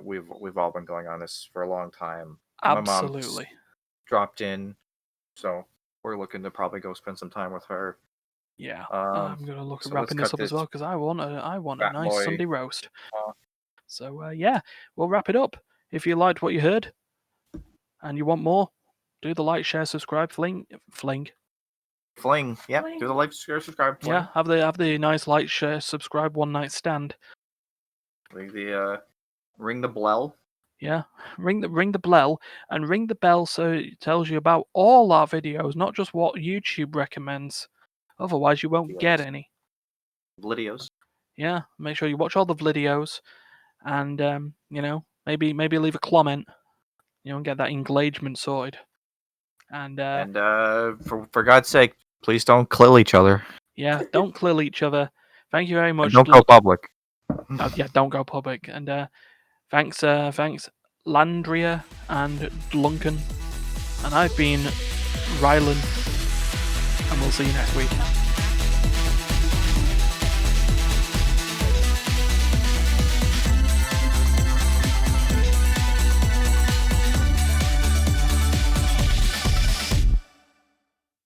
[SPEAKER 2] we've all been going on this for a long time.
[SPEAKER 1] Absolutely.
[SPEAKER 2] My mom's dropped in, so we're looking to probably go spend some time with her.
[SPEAKER 1] Yeah, I'm gonna look at
[SPEAKER 2] so
[SPEAKER 1] wrapping
[SPEAKER 2] let's
[SPEAKER 1] this up as well because I want a
[SPEAKER 2] fat
[SPEAKER 1] nice
[SPEAKER 2] boy
[SPEAKER 1] Sunday roast. So yeah, we'll wrap it up. If you liked what you heard and you want more, do the like, share, subscribe, fling.
[SPEAKER 2] Yeah,
[SPEAKER 3] Fling.
[SPEAKER 2] do the like, share, subscribe. Fling.
[SPEAKER 1] Yeah, have the nice like, share, subscribe, one night stand.
[SPEAKER 2] Ring the bell.
[SPEAKER 1] Yeah, ring the bell and ring the bell so it tells you about all our videos, not just what YouTube recommends. Otherwise, you won't get any.
[SPEAKER 2] Videos.
[SPEAKER 1] Yeah, make sure you watch all the videos, and maybe leave a comment, and get that engagement sorted. And
[SPEAKER 2] for God's sake, please don't kill each other.
[SPEAKER 1] Yeah, don't kill each other. Thank you very much.
[SPEAKER 2] And don't go public.
[SPEAKER 1] Yeah, don't go public. And thanks, Andrea and Duncan. And I've been Rylan, and we'll see you next week.